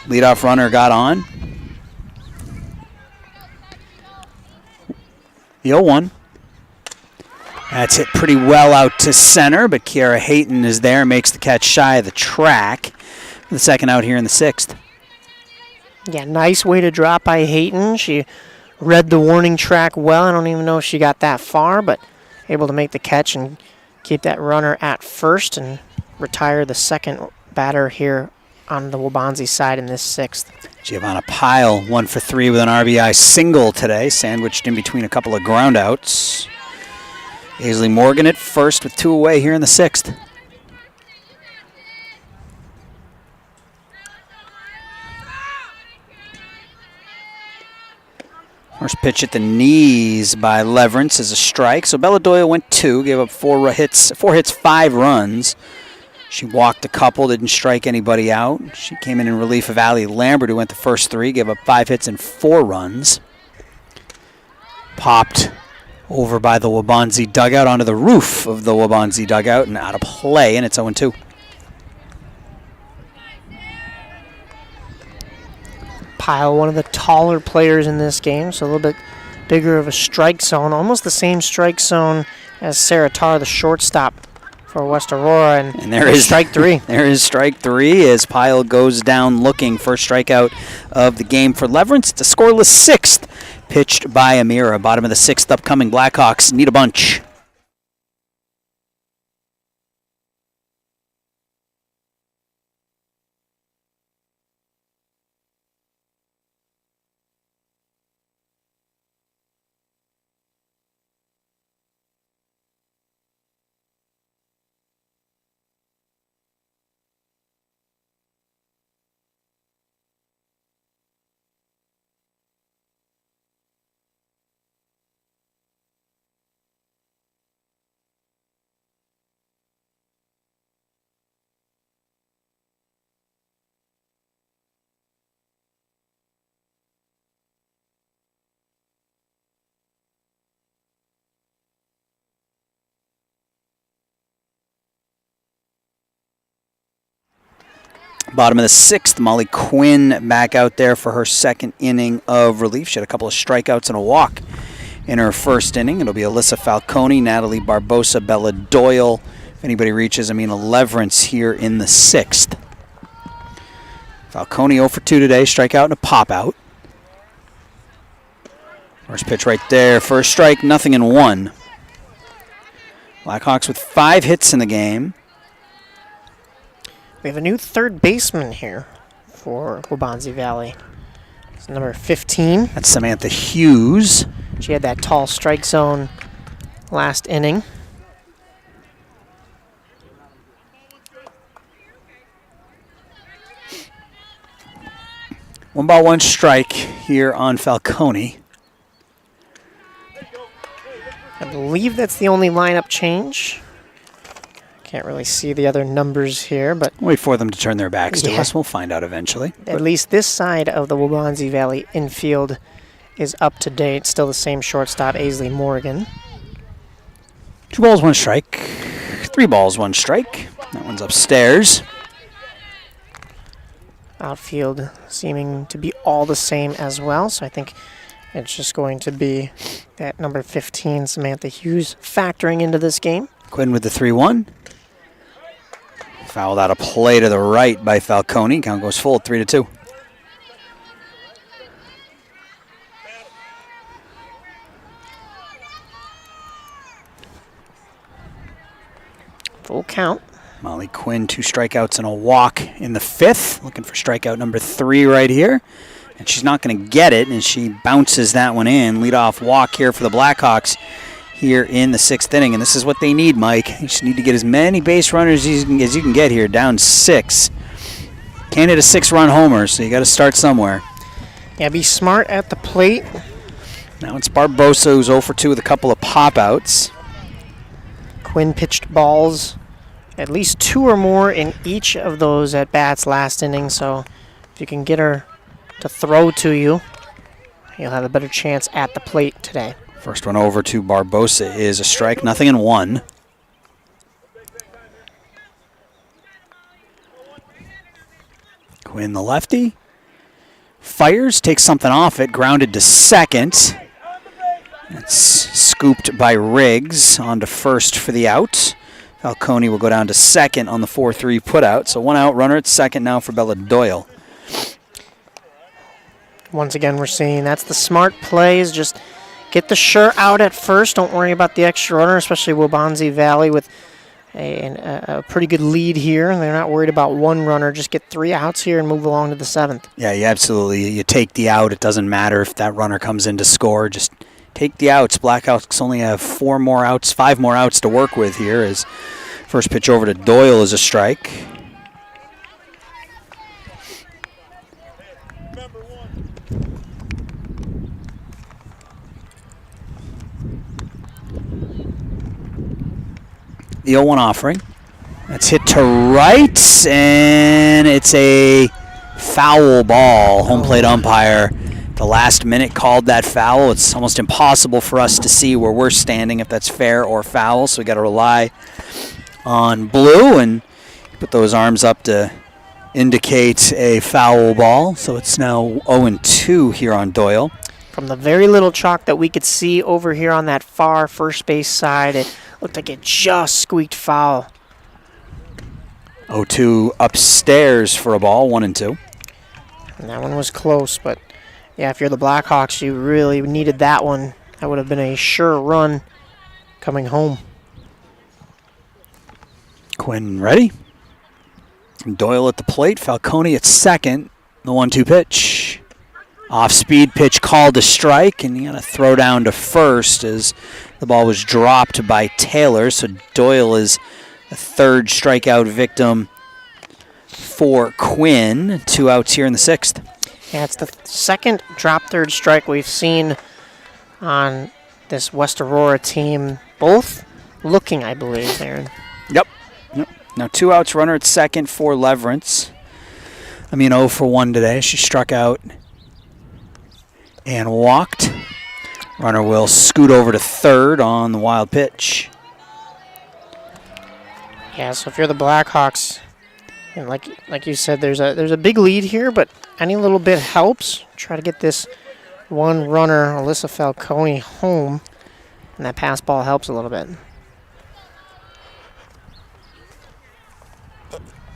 leadoff runner got on. The 0-1. That's hit pretty well out to center, but Kiera Hayton is there, makes the catch shy of the track. The 2nd out here in the 6th. Yeah, nice way to drop by Hayton. She read the warning track well. I don't even know if she got that far, but able to make the catch and keep that runner at first and retire the 2nd batter here on the Waubonsie side in this 6th. Giovanna Pyle, 1 for 3 with an RBI single today, sandwiched in between a couple of groundouts. Aisley Morgan at first with 2 away here in the 6th. First pitch at the knees by Leverance is a strike. So Bella Doyle went 2, gave up 4 hits, 5 runs. She walked a couple, didn't strike anybody out. She came in relief of Allie Lambert, who went the first 3, gave up 5 hits and 4 runs. Popped over by the Waubonsie dugout onto the roof of the Waubonsie dugout and out of play, and it's 0-2. Pyle, one of the taller players in this game, so a little bit bigger of a strike zone, almost the same strike zone as Sarah Tarr, the shortstop for West Aurora, and there is strike 3. There is strike 3 as Pyle goes down looking. First strikeout of the game for Leverance. It's a scoreless 6th pitched by Amira. Bottom of the 6th, upcoming Blackhawks need a bunch. Bottom of the 6th, Molly Quinn back out there for her second inning of relief. She had a couple of strikeouts and a walk in her first inning. It'll be Alyssa Falcone, Natalie Barbosa, Bella Doyle. If anybody reaches, Amina Leverance here in the 6th. Falcone 0 for 2 today, strikeout and a pop-out. First pitch right there, first strike, 0-1. Blackhawks with 5 hits in the game. We have a new third baseman here for Waubonsie Valley. It's number 15. That's Samantha Hughes. She had that tall strike zone last inning. One ball, one strike here on Falcone. I believe that's the only lineup change. Can't really see the other numbers here, but Wait for them to turn their backs to Yeah. us. We'll find out eventually. at least this side of the Waubonsie Valley infield is up to date. Still the same shortstop, Aisley Morgan. 2 balls, 1 strike. 3 balls, 1 strike. That one's upstairs. Outfield seeming to be all the same as well, so I think it's just going to be that number 15, Samantha Hughes, factoring into this game. Quinn with the 3-1. Fouled out a play to the right by Falcone. Count goes full, 3-2. Full count. Molly Quinn, 2 strikeouts and a walk in the 5th. Looking for strikeout number 3 right here. And she's not going to get it, and she bounces that one in. Leadoff walk here for the Blackhawks here in the 6th inning. And this is what they need, Mike. You just need to get as many base runners as you can get here, down 6. Can't hit a 6-run homer, so you got to start somewhere. Yeah, be smart at the plate. Now it's Barbosa, who's 0 for 2 with a couple of pop-outs. Quinn pitched balls, at least 2 or more in each of those at-bats last inning, so if you can get her to throw to you, you'll have a better chance at the plate today. First one over to Barbosa is a strike, 0-1. Quinn, the lefty, fires, takes something off it, grounded to second. It's scooped by Riggs onto first for the out. Falcone will go down to second on the 4-3 putout. So 1 out, runner at second now for Bella Doyle. Once again, we're seeing that's the smart play, is just get the sure out at first. Don't worry about the extra runner, especially Waubonsie Valley with a pretty good lead here. And they're not worried about 1 runner. Just get 3 outs here and move along to the 7th. Yeah, you take the out. It doesn't matter if that runner comes in to score. Just take the outs. Blackhawks only have 5 more outs to work with here. As first pitch over to Doyle is a strike. The 0-1 offering. That's hit to right, and it's a foul ball. Home plate umpire, the last minute, called that foul. It's almost impossible for us to see where we're standing if that's fair or foul, so we got to rely on Blue and put those arms up to indicate a foul ball. So it's now 0-2 here on Doyle. From the very little chalk that we could see over here on that far first base side, it looked like it just squeaked foul. 0-2 upstairs for a ball, 1-2. And that one was close, but yeah, if you're the Blackhawks, you really needed that one. That would have been a sure run coming home. Quinn ready. Doyle at the plate. Falcone at second. The 1-2 pitch. Off-speed pitch called to strike, and he got a throw down to first as the ball was dropped by Taylor. So Doyle is the 3rd strikeout victim for Quinn. 2 outs here in the 6th. Yeah, it's the 2nd drop third strike we've seen on this West Aurora team. Both looking, I believe, Aaron. Yep. Now 2 outs, runner at second for Leverance. 0 for 1 today. She struck out and walked. Runner will scoot over to third on the wild pitch. Yeah, so if you're the Blackhawks, And like you said, there's a big lead here, but any little bit helps. Try to get this one runner, Alyssa Falcone, home, and that pass ball helps a little bit.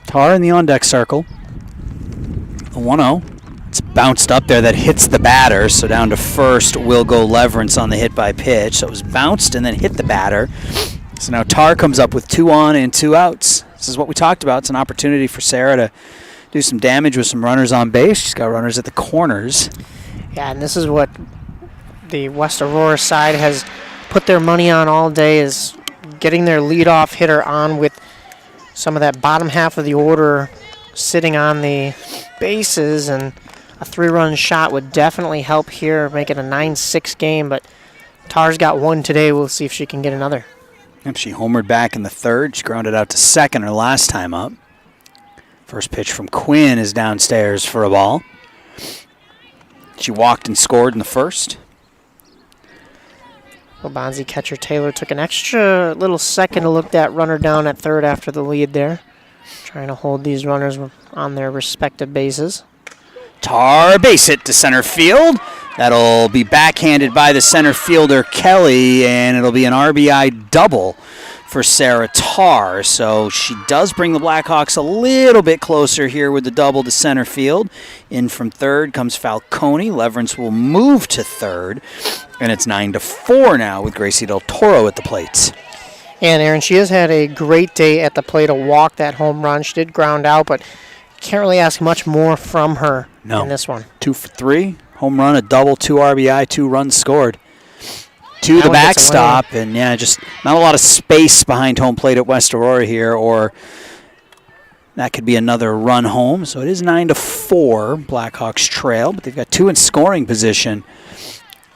Tar in the on-deck circle. A 1-0. It's bounced up there. That hits the batter, so down to first will go Leverance on the hit by pitch. So it was bounced and then hit the batter. So now Tar comes up with 2 on and 2 outs. This is what we talked about. It's an opportunity for Sarah to do some damage with some runners on base. She's got runners at the corners. Yeah, and this is what the West Aurora side has put their money on all day, is getting their leadoff hitter on with some of that bottom half of the order sitting on the bases, and a 3-run shot would definitely help here, make it a 9-6 game, but Tar's got 1 today. We'll see if she can get another. Yep, she homered back in the 3rd. She grounded out to 2nd her last time up. First pitch from Quinn is downstairs for a ball. She walked and scored in the 1st. Waubonsie catcher Taylor took an extra little second to look that runner down at 3rd after the lead there. Trying to hold these runners on their respective bases. Tar base hit to center field. That'll be backhanded by the center fielder Kelly, and it'll be an RBI double for Sarah Tar. So she does bring the Blackhawks a little bit closer here with the double to center field. In from 3rd comes Falcone. Leverance will move to 3rd, and it's 9-4 now with Gracie Del Toro at the plate. And Aaron, she has had a great day at the plate to walk that home run. She did ground out, but can't really ask much more from her in this one. 2 for 3, home run, a double, 2 RBI, 2 runs scored. To the backstop, and yeah, just not a lot of space behind home plate at West Aurora here, or that could be another run home. So it is 9-4, Blackhawks trail, but they've got 2 in scoring position.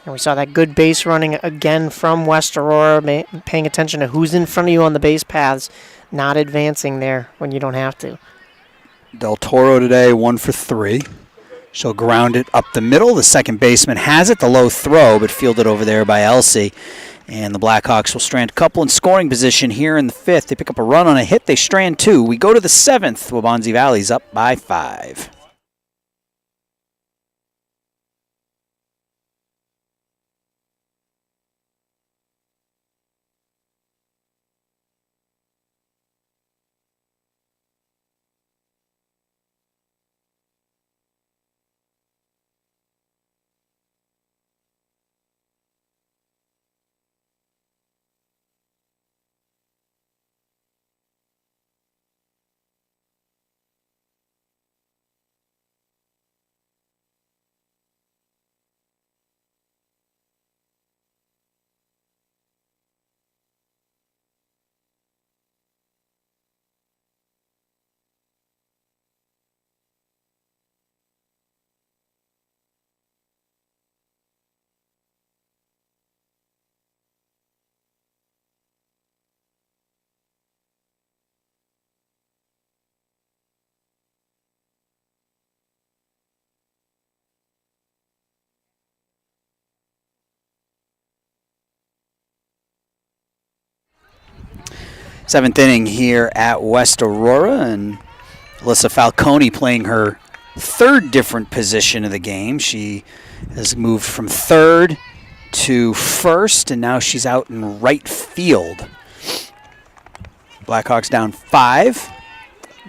And we saw that good base running again from West Aurora, paying attention to who's in front of you on the base paths, not advancing there when you don't have to. Del Toro today, 1 for 3. She'll ground it up the middle. The second baseman has it, the low throw, but fielded over there by Elsie. And the Blackhawks will strand a couple in scoring position here in the 5th. They pick up a run on a hit. They strand 2. We go to the 7th. Waubonsie Valley's up by 5. Seventh inning here at West Aurora, and Alyssa Falcone playing her 3rd different position of the game. She has moved from 3rd to 1st, and now she's out in right field. Blackhawks down 5,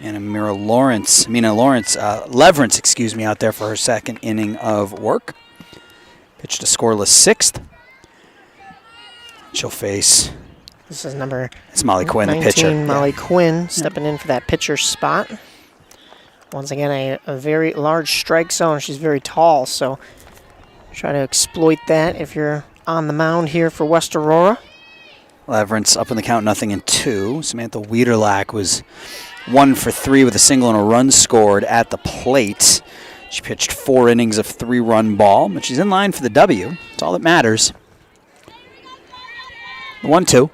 and Leverance, out there for her 2nd inning of work. Pitched a scoreless 6th. She'll face... This is number it's Molly Quinn, 19, the pitcher. Molly Quinn stepping in for that pitcher spot. Once again, a very large strike zone. She's very tall, so try to exploit that if you're on the mound here for West Aurora. Leverance up in the count, 0-2. Samantha Wiederlack was 1 for 3 with a single and a run scored at the plate. She pitched 4 innings of 3-run ball, but she's in line for the W. That's all that matters. 1-2.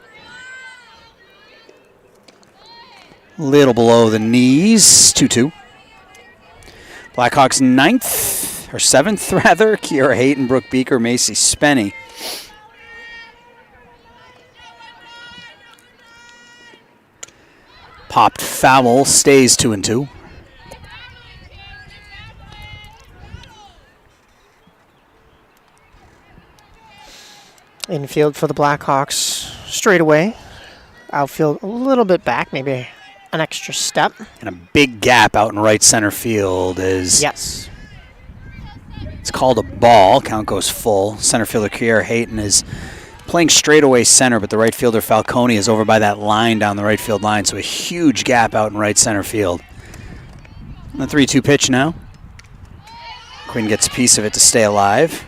Little below the knees, 2-2. Blackhawks 9th, or 7th rather, Kiera Hayton, Brooke Beaker, Macy Spenny. Popped foul, stays 2-2. Infield for the Blackhawks straight away. Outfield a little bit back, maybe an extra step. And a big gap out in right center field is... Yes. It's called a ball. Count goes full. Center fielder Kiera Hayton is playing straightaway center, but the right fielder Falcone is over by that line down the right field line, so a huge gap out in right center field. The 3-2 pitch now. Quinn gets a piece of it to stay alive.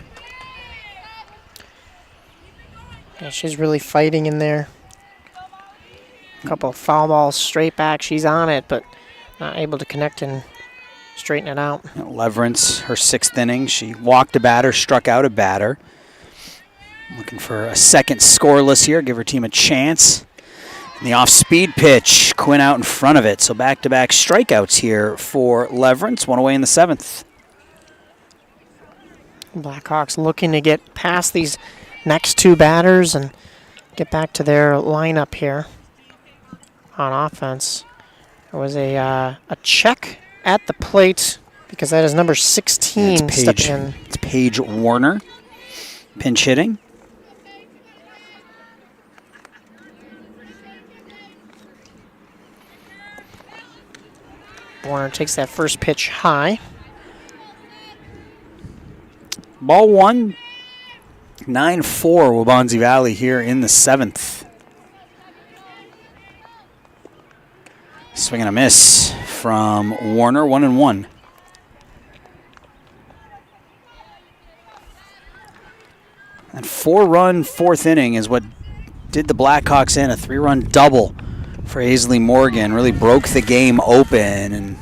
Yeah, she's really fighting in there. A couple of foul balls straight back. She's on it, but not able to connect and straighten it out. Leverance, her 6th inning. She walked a batter, struck out a batter. Looking for a second scoreless here, give her team a chance. And the off-speed pitch, Quinn out in front of it. So back-to-back strikeouts here for Leverance, one away in the 7th. Blackhawks looking to get past these next 2 batters and get back to their lineup here on offense. There was a check at the plate because that is number 16 stepping in. It's Paige Warner, pinch hitting. Warner takes that first pitch high. Ball 1, 9-4 Waubonsie Valley here in the 7th. Swing and a miss from Warner, 1-1. And 4-run 4th inning is what did the Blackhawks in. A 3-run double for Aisley Morgan. Really broke the game open. And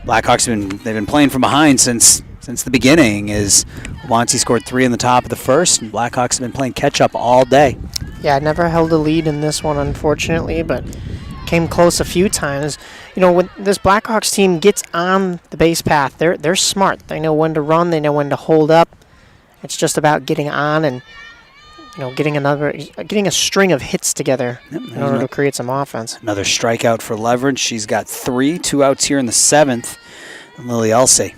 Blackhawks they've been playing from behind since the beginning. As Waubonsie scored 3 in the top of the first, and Blackhawks have been playing catch-up all day. Yeah, never held a lead in this one, unfortunately, but came close a few times. You know, when this Blackhawks team gets on the base path, they're smart. They know when to run. They know when to hold up. It's just about getting on and, you know, getting a string of hits together in order to create some offense. Another strikeout for Leverage. She's got 3, 2 outs here in the 7th. And Lily Elsey.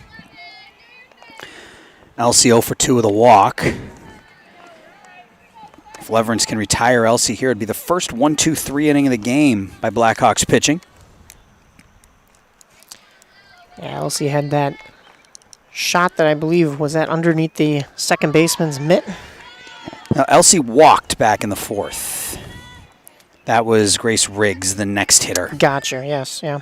Elsey 0 for 2 with a walk. If Leverance can retire Elsey here, it'd be the first 1-2-3 inning of the game by Blackhawks pitching. Yeah, Elsey had that shot that I believe was that underneath the second baseman's mitt. Now, Elsey walked back in the 4th. That was Grace Riggs, the next hitter. Gotcha, yes, yeah.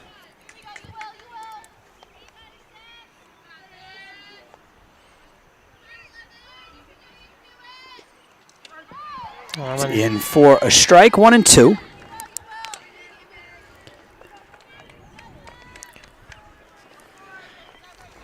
In for a strike, 1-2.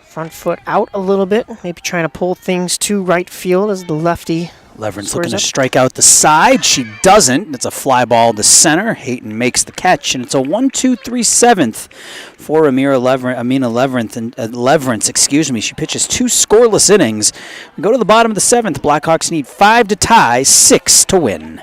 Front foot out a little bit, maybe trying to pull things to right field as the lefty. Leverance looking to strike out the side. She doesn't. It's a fly ball to center. Hayton makes the catch, and it's a 1-2-3 7th for Amina Leverance. Excuse me. She pitches 2 scoreless innings. We go to the bottom of the 7th. Blackhawks need 5 to tie, 6 to win.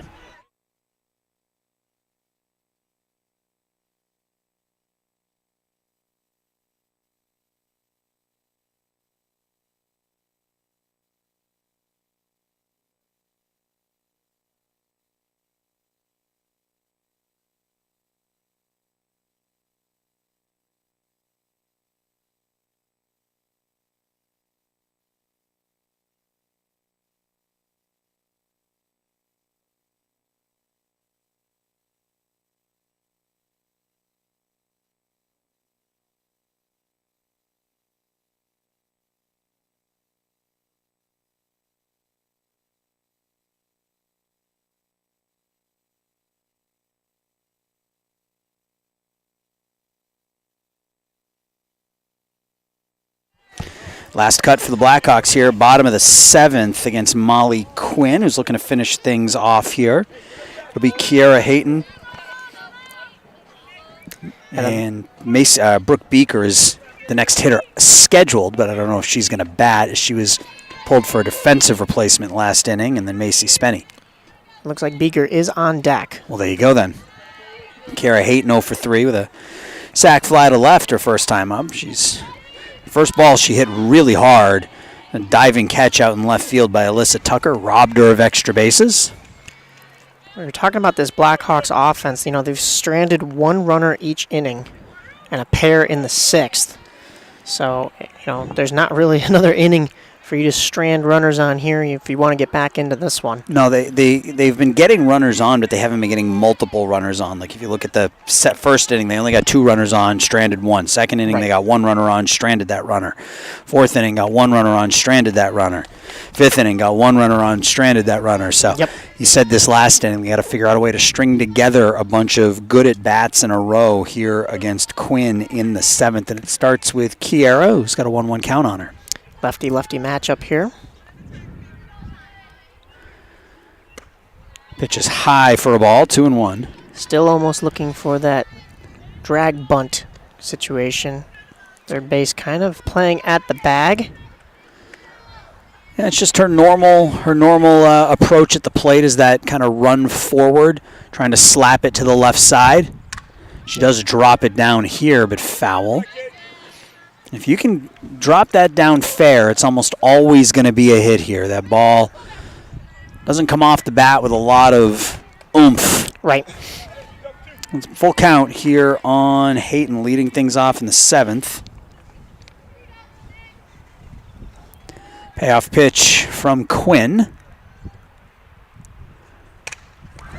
Last cut for the Blackhawks here, bottom of the 7th against Molly Quinn, who's looking to finish things off here. It'll be Kiera Hayton. And Brooke Beaker is the next hitter scheduled, but I don't know if she's going to bat. She was pulled for a defensive replacement last inning, and then Macy Spenny. Looks like Beaker is on deck. Well, there you go then. Kara Hayton 0 for 3 with a sac fly to left her first time up. First ball she hit really hard. A diving catch out in left field by Alyssa Tucker robbed her of extra bases. We were talking about this Blackhawks offense. You know, they've stranded one runner each inning and a pair in the 6th. So, you know, there's not really another inning for you to strand runners on here if you want to get back into this one. No, they've been getting runners on, but they haven't been getting multiple runners on. Like if you look at the first inning, they only got 2 runners on, stranded 1. Second inning, They got 1 runner on, stranded that runner. 4th inning, got 1 runner on, stranded that runner. 5th inning, got 1 runner on, stranded that runner. So He said this last inning, we got to figure out a way to string together a bunch of good at-bats in a row here against Quinn in the 7th. And it starts with Kiera, who's got a 1-1 count on her. Lefty-lefty matchup here. Pitch is high for a ball, 2-1. Still almost looking for that drag bunt situation. Third base kind of playing at the bag. Yeah, it's just her normal approach at the plate is that kind of run forward, trying to slap it to the left side. She does drop it down here, but foul. If you can drop that down fair, it's almost always going to be a hit here. That ball doesn't come off the bat with a lot of oomph. Right. It's full count here on Hayton, leading things off in the 7th. Payoff pitch from Quinn.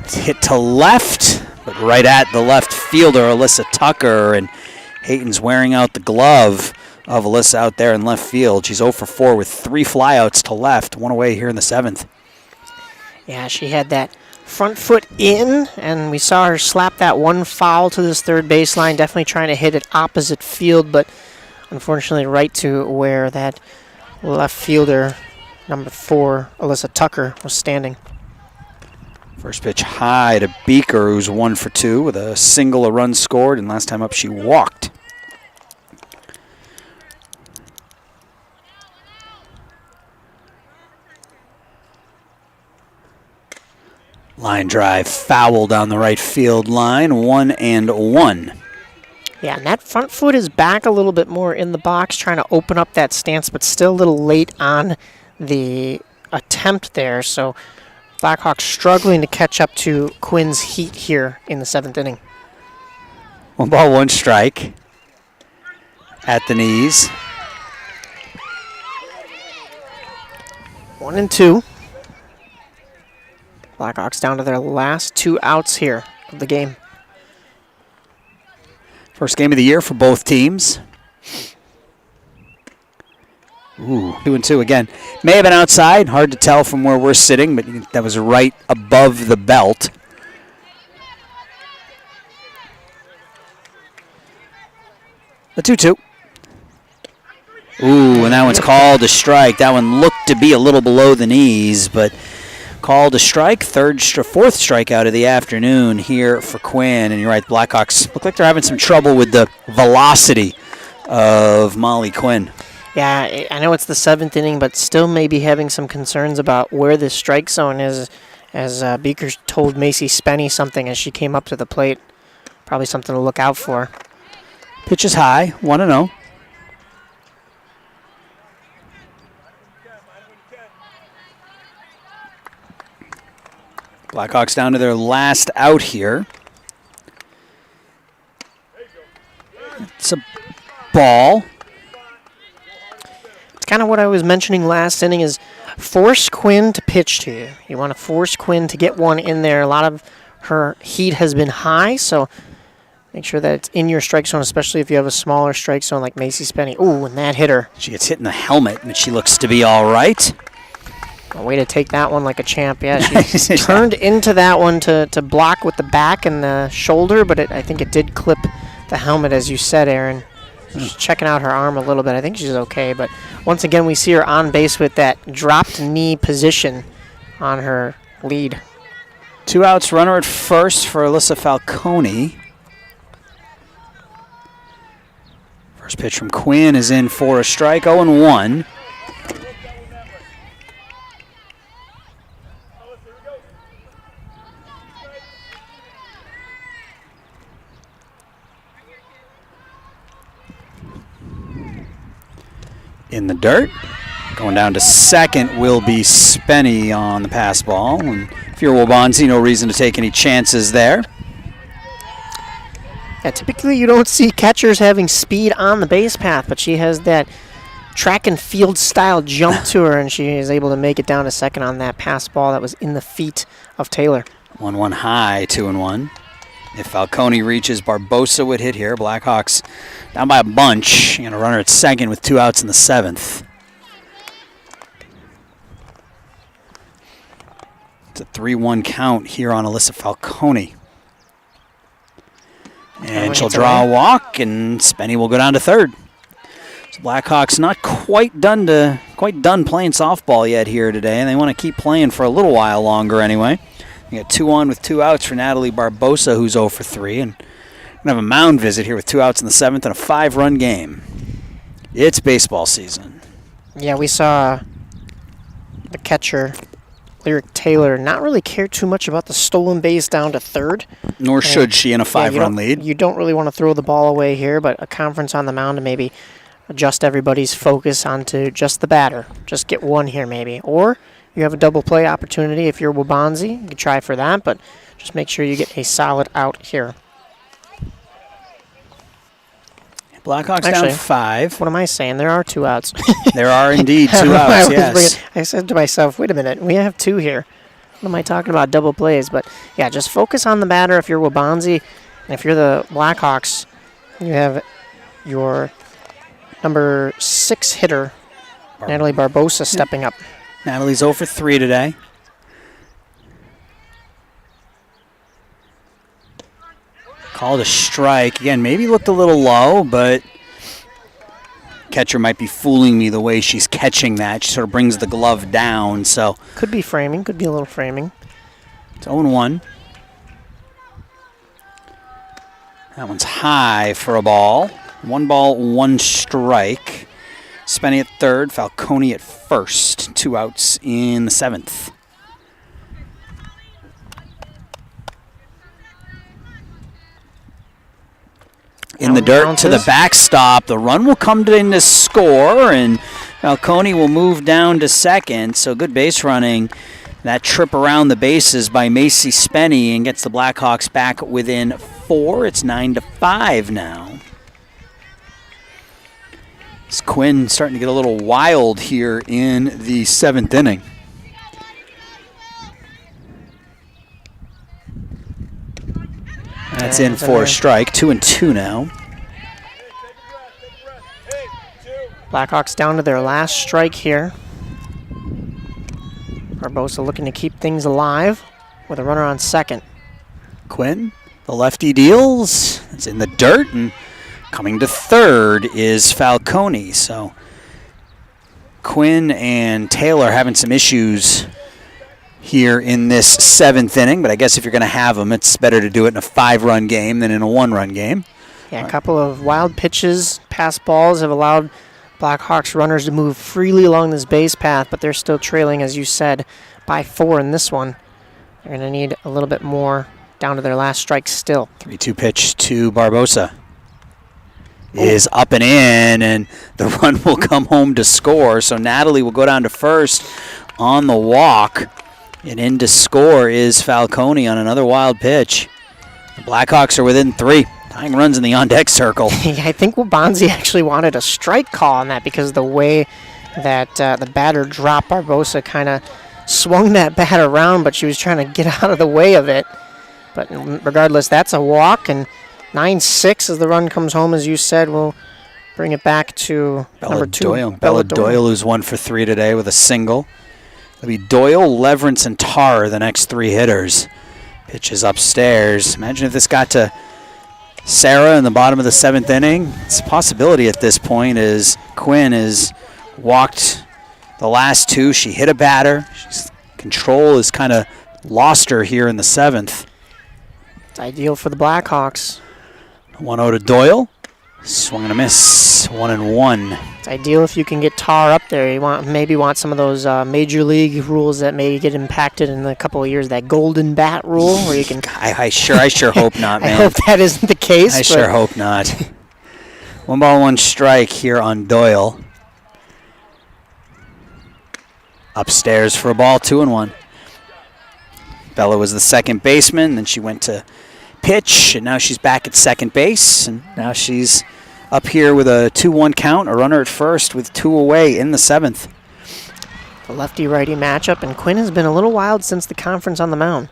It's hit to left, but right at the left fielder, Alyssa Tucker, and Hayton's wearing out the glove of Alyssa out there in left field. She's 0 for 4 with 3 flyouts to left, 1 away here in the 7th. Yeah, she had that front foot in, and we saw her slap that one foul to this third baseline, definitely trying to hit it opposite field, but unfortunately right to where that left fielder, number 4, Alyssa Tucker, was standing. First pitch high to Beaker, who's 1 for 2 with a single, a run scored, and last time up she walked. Line drive foul down the right field line, 1-1. Yeah, and that front foot is back a little bit more in the box, trying to open up that stance, but still a little late on the attempt there. So Blackhawks struggling to catch up to Quinn's heat here in the 7th inning. 1 ball, 1 strike at the knees. 1-2. Blackhawks down to their last 2 outs here of the game. First game of the year for both teams. Ooh, 2-2 again. May have been outside, hard to tell from where we're sitting, but that was right above the belt. The 2-2. Ooh, and that one's called a strike. That one looked to be a little below the knees, but called a strike. 4th strikeout of the afternoon here for Quinn. And you're right, Blackhawks look like they're having some trouble with the velocity of Molly Quinn. Yeah, I know it's the 7th inning, but still maybe having some concerns about where this strike zone is, as Beaker told Macy Spenny something as she came up to the plate. Probably something to look out for. Pitch is high, 1-0. Blackhawks down to their last out here. It's a ball. It's kind of what I was mentioning last inning is force Quinn to pitch to you. You want to force Quinn to get one in there. A lot of her heat has been high, so make sure that it's in your strike zone, especially if you have a smaller strike zone like Macy Spenny. Ooh, and that hit her. She gets hit in the helmet, but she looks to be all right. A way to take that one like a champ. Yeah, she turned into that one to block with the back and the shoulder, but I think it did clip the helmet, as you said, Aaron. Just checking out her arm a little bit. I think she's okay, but once again, we see her on base with that dropped knee position on her lead. 2 outs, runner at first for Alyssa Falcone. First pitch from Quinn is in for a strike, 0-1. In the dirt. Going down to second will be Spenny on the pass ball. And if you're Waubonsie, no reason to take any chances there. Yeah, typically you don't see catchers having speed on the base path, but she has that track and field style jump to her, and she is able to make it down to second on that pass ball that was in the feet of Taylor. 1-1 high, 2-1. If Falcone reaches, Barbosa would hit here. Blackhawks down by a bunch. And a runner at second with 2 outs in the 7th. It's a 3-1 count here on Alyssa Falcone. And she'll draw a walk, and Spenny will go down to third. So Blackhawks not quite done playing softball yet here today, and they want to keep playing for a little while longer anyway. You got 2 on with 2 outs for Natalie Barbosa, who's 0 for 3, and we're going to have a mound visit here with 2 outs in the 7th and a 5-run game. It's baseball season. Yeah, we saw the catcher, Lyric Taylor, not really care too much about the stolen base down to third. Nor should she in a 5-run lead. You don't really want to throw the ball away here, but a conference on the mound to maybe adjust everybody's focus onto just the batter. Just get one here maybe. Or you have a double play opportunity if you're Waubonsie. You can try for that, but just make sure you get a solid out here. Blackhawks down 5. What am I saying? There are 2 outs. There are indeed 2 outs, yes. I said to myself, wait a minute, we have 2 here. What am I talking about, double plays? But, yeah, just focus on the batter if you're Waubonsie. And if you're the Blackhawks, you have your number 6 hitter, Natalie Barbosa, stepping up. Natalie's 0 for 3 today. Called a strike. Again, maybe looked a little low, but catcher might be fooling me the way she's catching that. She sort of brings the glove down, so. Could be framing. Could be a little framing. It's 0-1. That one's high for a ball. 1 ball, 1 strike. Spenny at third, Falcone at first. 2 outs in the 7th. In the dirt to the backstop. The run will come in to score, and Falcone will move down to second. So good base running. That trip around the bases by Macy Spenny and gets the Blackhawks back within 4. It's 9-5 now. It's Quinn starting to get a little wild here in the 7th inning. That's in for a strike. 2-2 now. Blackhawks down to their last strike here. Barbosa looking to keep things alive with a runner on second. Quinn, the lefty deals. It's in the dirt, and coming to third is Falcone. So Quinn and Taylor having some issues here in this 7th inning, but I guess if you're going to have them, it's better to do it in a 5-run game than in a 1-run game. Yeah, a couple of wild pitches, pass balls have allowed Blackhawks runners to move freely along this base path, but they're still trailing, as you said, by 4 in this one. They're going to need a little bit more down to their last strike still. 3-2 pitch to Barbosa is up and in, and the run will come home to score. So Natalie will go down to first on the walk. And in to score is Falcone on another wild pitch. The Blackhawks are within 3. Tying runs in the on-deck circle. Yeah, I think Waubonsie actually wanted a strike call on that because the way that the batter dropped, Barbosa kind of swung that bat around, but she was trying to get out of the way of it. But regardless, that's a walk, and 9-6 as the run comes home, as you said. We'll bring it back to number 2. Bella Doyle, who's 1 for 3 today with a single. It'll be Doyle, Leverance, and Tar, the next 3 hitters. Pitches upstairs. Imagine if this got to Sarah in the bottom of the 7th inning. It's a possibility at this point as Quinn has walked the last 2. She hit a batter. Control has kind of lost her here in the 7th. It's ideal for the Blackhawks. 1-0 to Doyle. Swung and a miss. 1-1. It's ideal if you can get Tar up there. You maybe want some of those major league rules that may get impacted in a couple of years. That golden bat rule, where you can. I sure hope not, man. I hope that isn't the case. I sure hope not. 1 ball, 1 strike here on Doyle. Upstairs for a ball, 2-1. Bella was the second baseman, then she went to pitch, and now she's back at second base, and now she's up here with a 2-1 count, a runner at first with 2 away in the 7th. The lefty-righty matchup, and Quinn has been a little wild since the conference on the mound.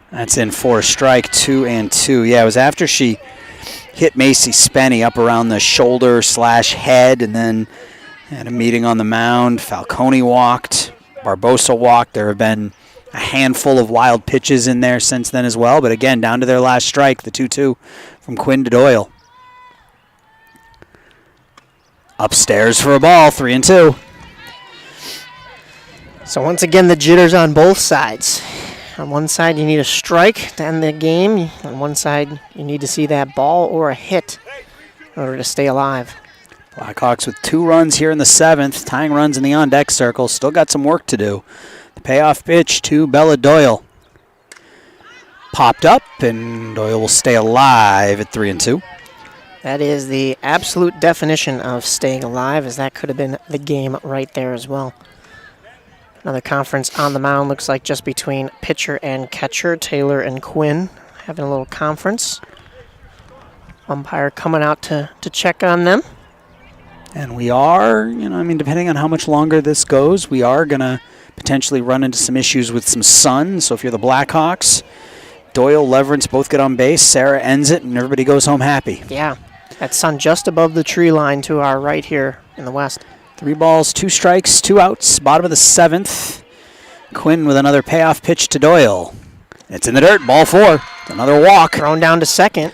That's in for a strike, 2-2. Yeah, it was after she hit Macy Spenny up around the shoulder/head, and then had a meeting on the mound. Falcone walked, Barbosa walked. There have been a handful of wild pitches in there since then as well, but again, down to their last strike, the 2-2 from Quinn to Doyle. Upstairs for a ball, 3-2. So once again, the jitters on both sides. On one side, you need a strike to end the game. On one side, you need to see that ball or a hit in order to stay alive. Blackhawks with 2 runs here in the 7th, tying runs in the on-deck circle. Still got some work to do. The payoff pitch to Bella Doyle. Popped up, and Doyle will stay alive at 3-2. That is the absolute definition of staying alive, as that could have been the game right there as well. Another conference on the mound, looks like just between pitcher and catcher, Taylor and Quinn, having a little conference. Umpire coming out to check on them. And we are, depending on how much longer this goes, we are going to potentially run into some issues with some sun. So if you're the Blackhawks, Doyle, Leverance both get on base. Sarah ends it, and everybody goes home happy. Yeah, that sun just above the tree line to our right here in the west. 3 balls, 2 strikes, 2 outs, bottom of the 7th. Quinn with another payoff pitch to Doyle. It's in the dirt, ball 4. Another walk. Thrown down to second,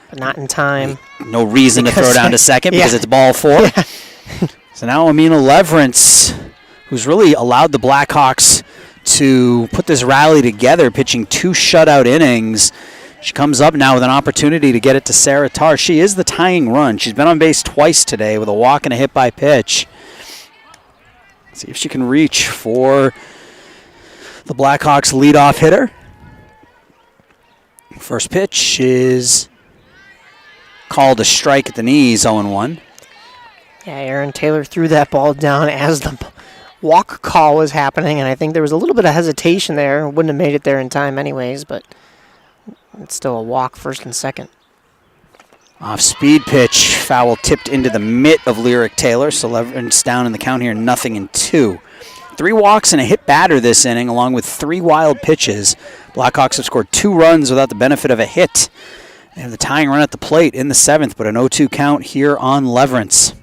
but not in time. No reason to throw down to second because it's ball 4. Yeah. So now Amina Leverance, who's really allowed the Blackhawks to put this rally together, pitching 2 shutout innings. She comes up now with an opportunity to get it to Sarah Tarr. She is the tying run. She's been on base twice today with a walk and a hit by pitch. See if she can reach for the Blackhawks leadoff hitter. First pitch is called a strike at the knees, 0-1. Yeah, Aaron Taylor threw that ball down as the walk call was happening, and I think there was a little bit of hesitation there. Wouldn't have made it there in time anyways, but it's still a walk, first and second. Off-speed pitch, foul tipped into the mitt of Lyric Taylor, so Leverance down in the count here, 0-2. 3 walks and a hit batter this inning, along with 3 wild pitches. Blackhawks have scored 2 runs without the benefit of a hit. They have the tying run at the plate in the 7th, but an 0-2 count here on Leverance.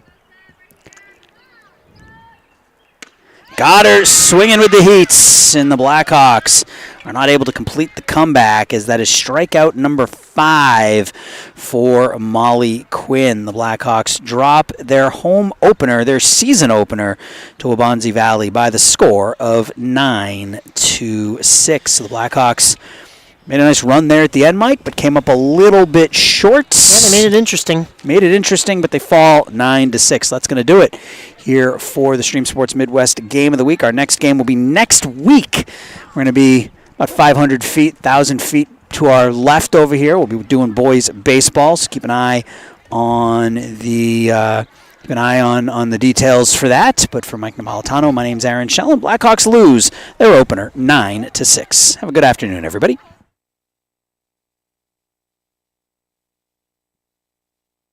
Got her swinging with the heats, and the Blackhawks are not able to complete the comeback, as that is strikeout number 5 for Molly Quinn. The Blackhawks drop their home opener, their season opener, to Waubonsie Valley by the score of 9-6. So the Blackhawks made a nice run there at the end, Mike, but came up a little bit short. Yeah, they made it interesting. But they fall 9-6. That's going to do it here for the Stream Sports Midwest Game of the Week. Our next game will be next week. We're going to be about 500 feet, 1,000 feet to our left over here. We'll be doing boys baseball, so keep an eye on the on the details for that. But for Mike Napolitano, my name's Aaron Shellen. Blackhawks lose their opener 9-6. Have a good afternoon, everybody.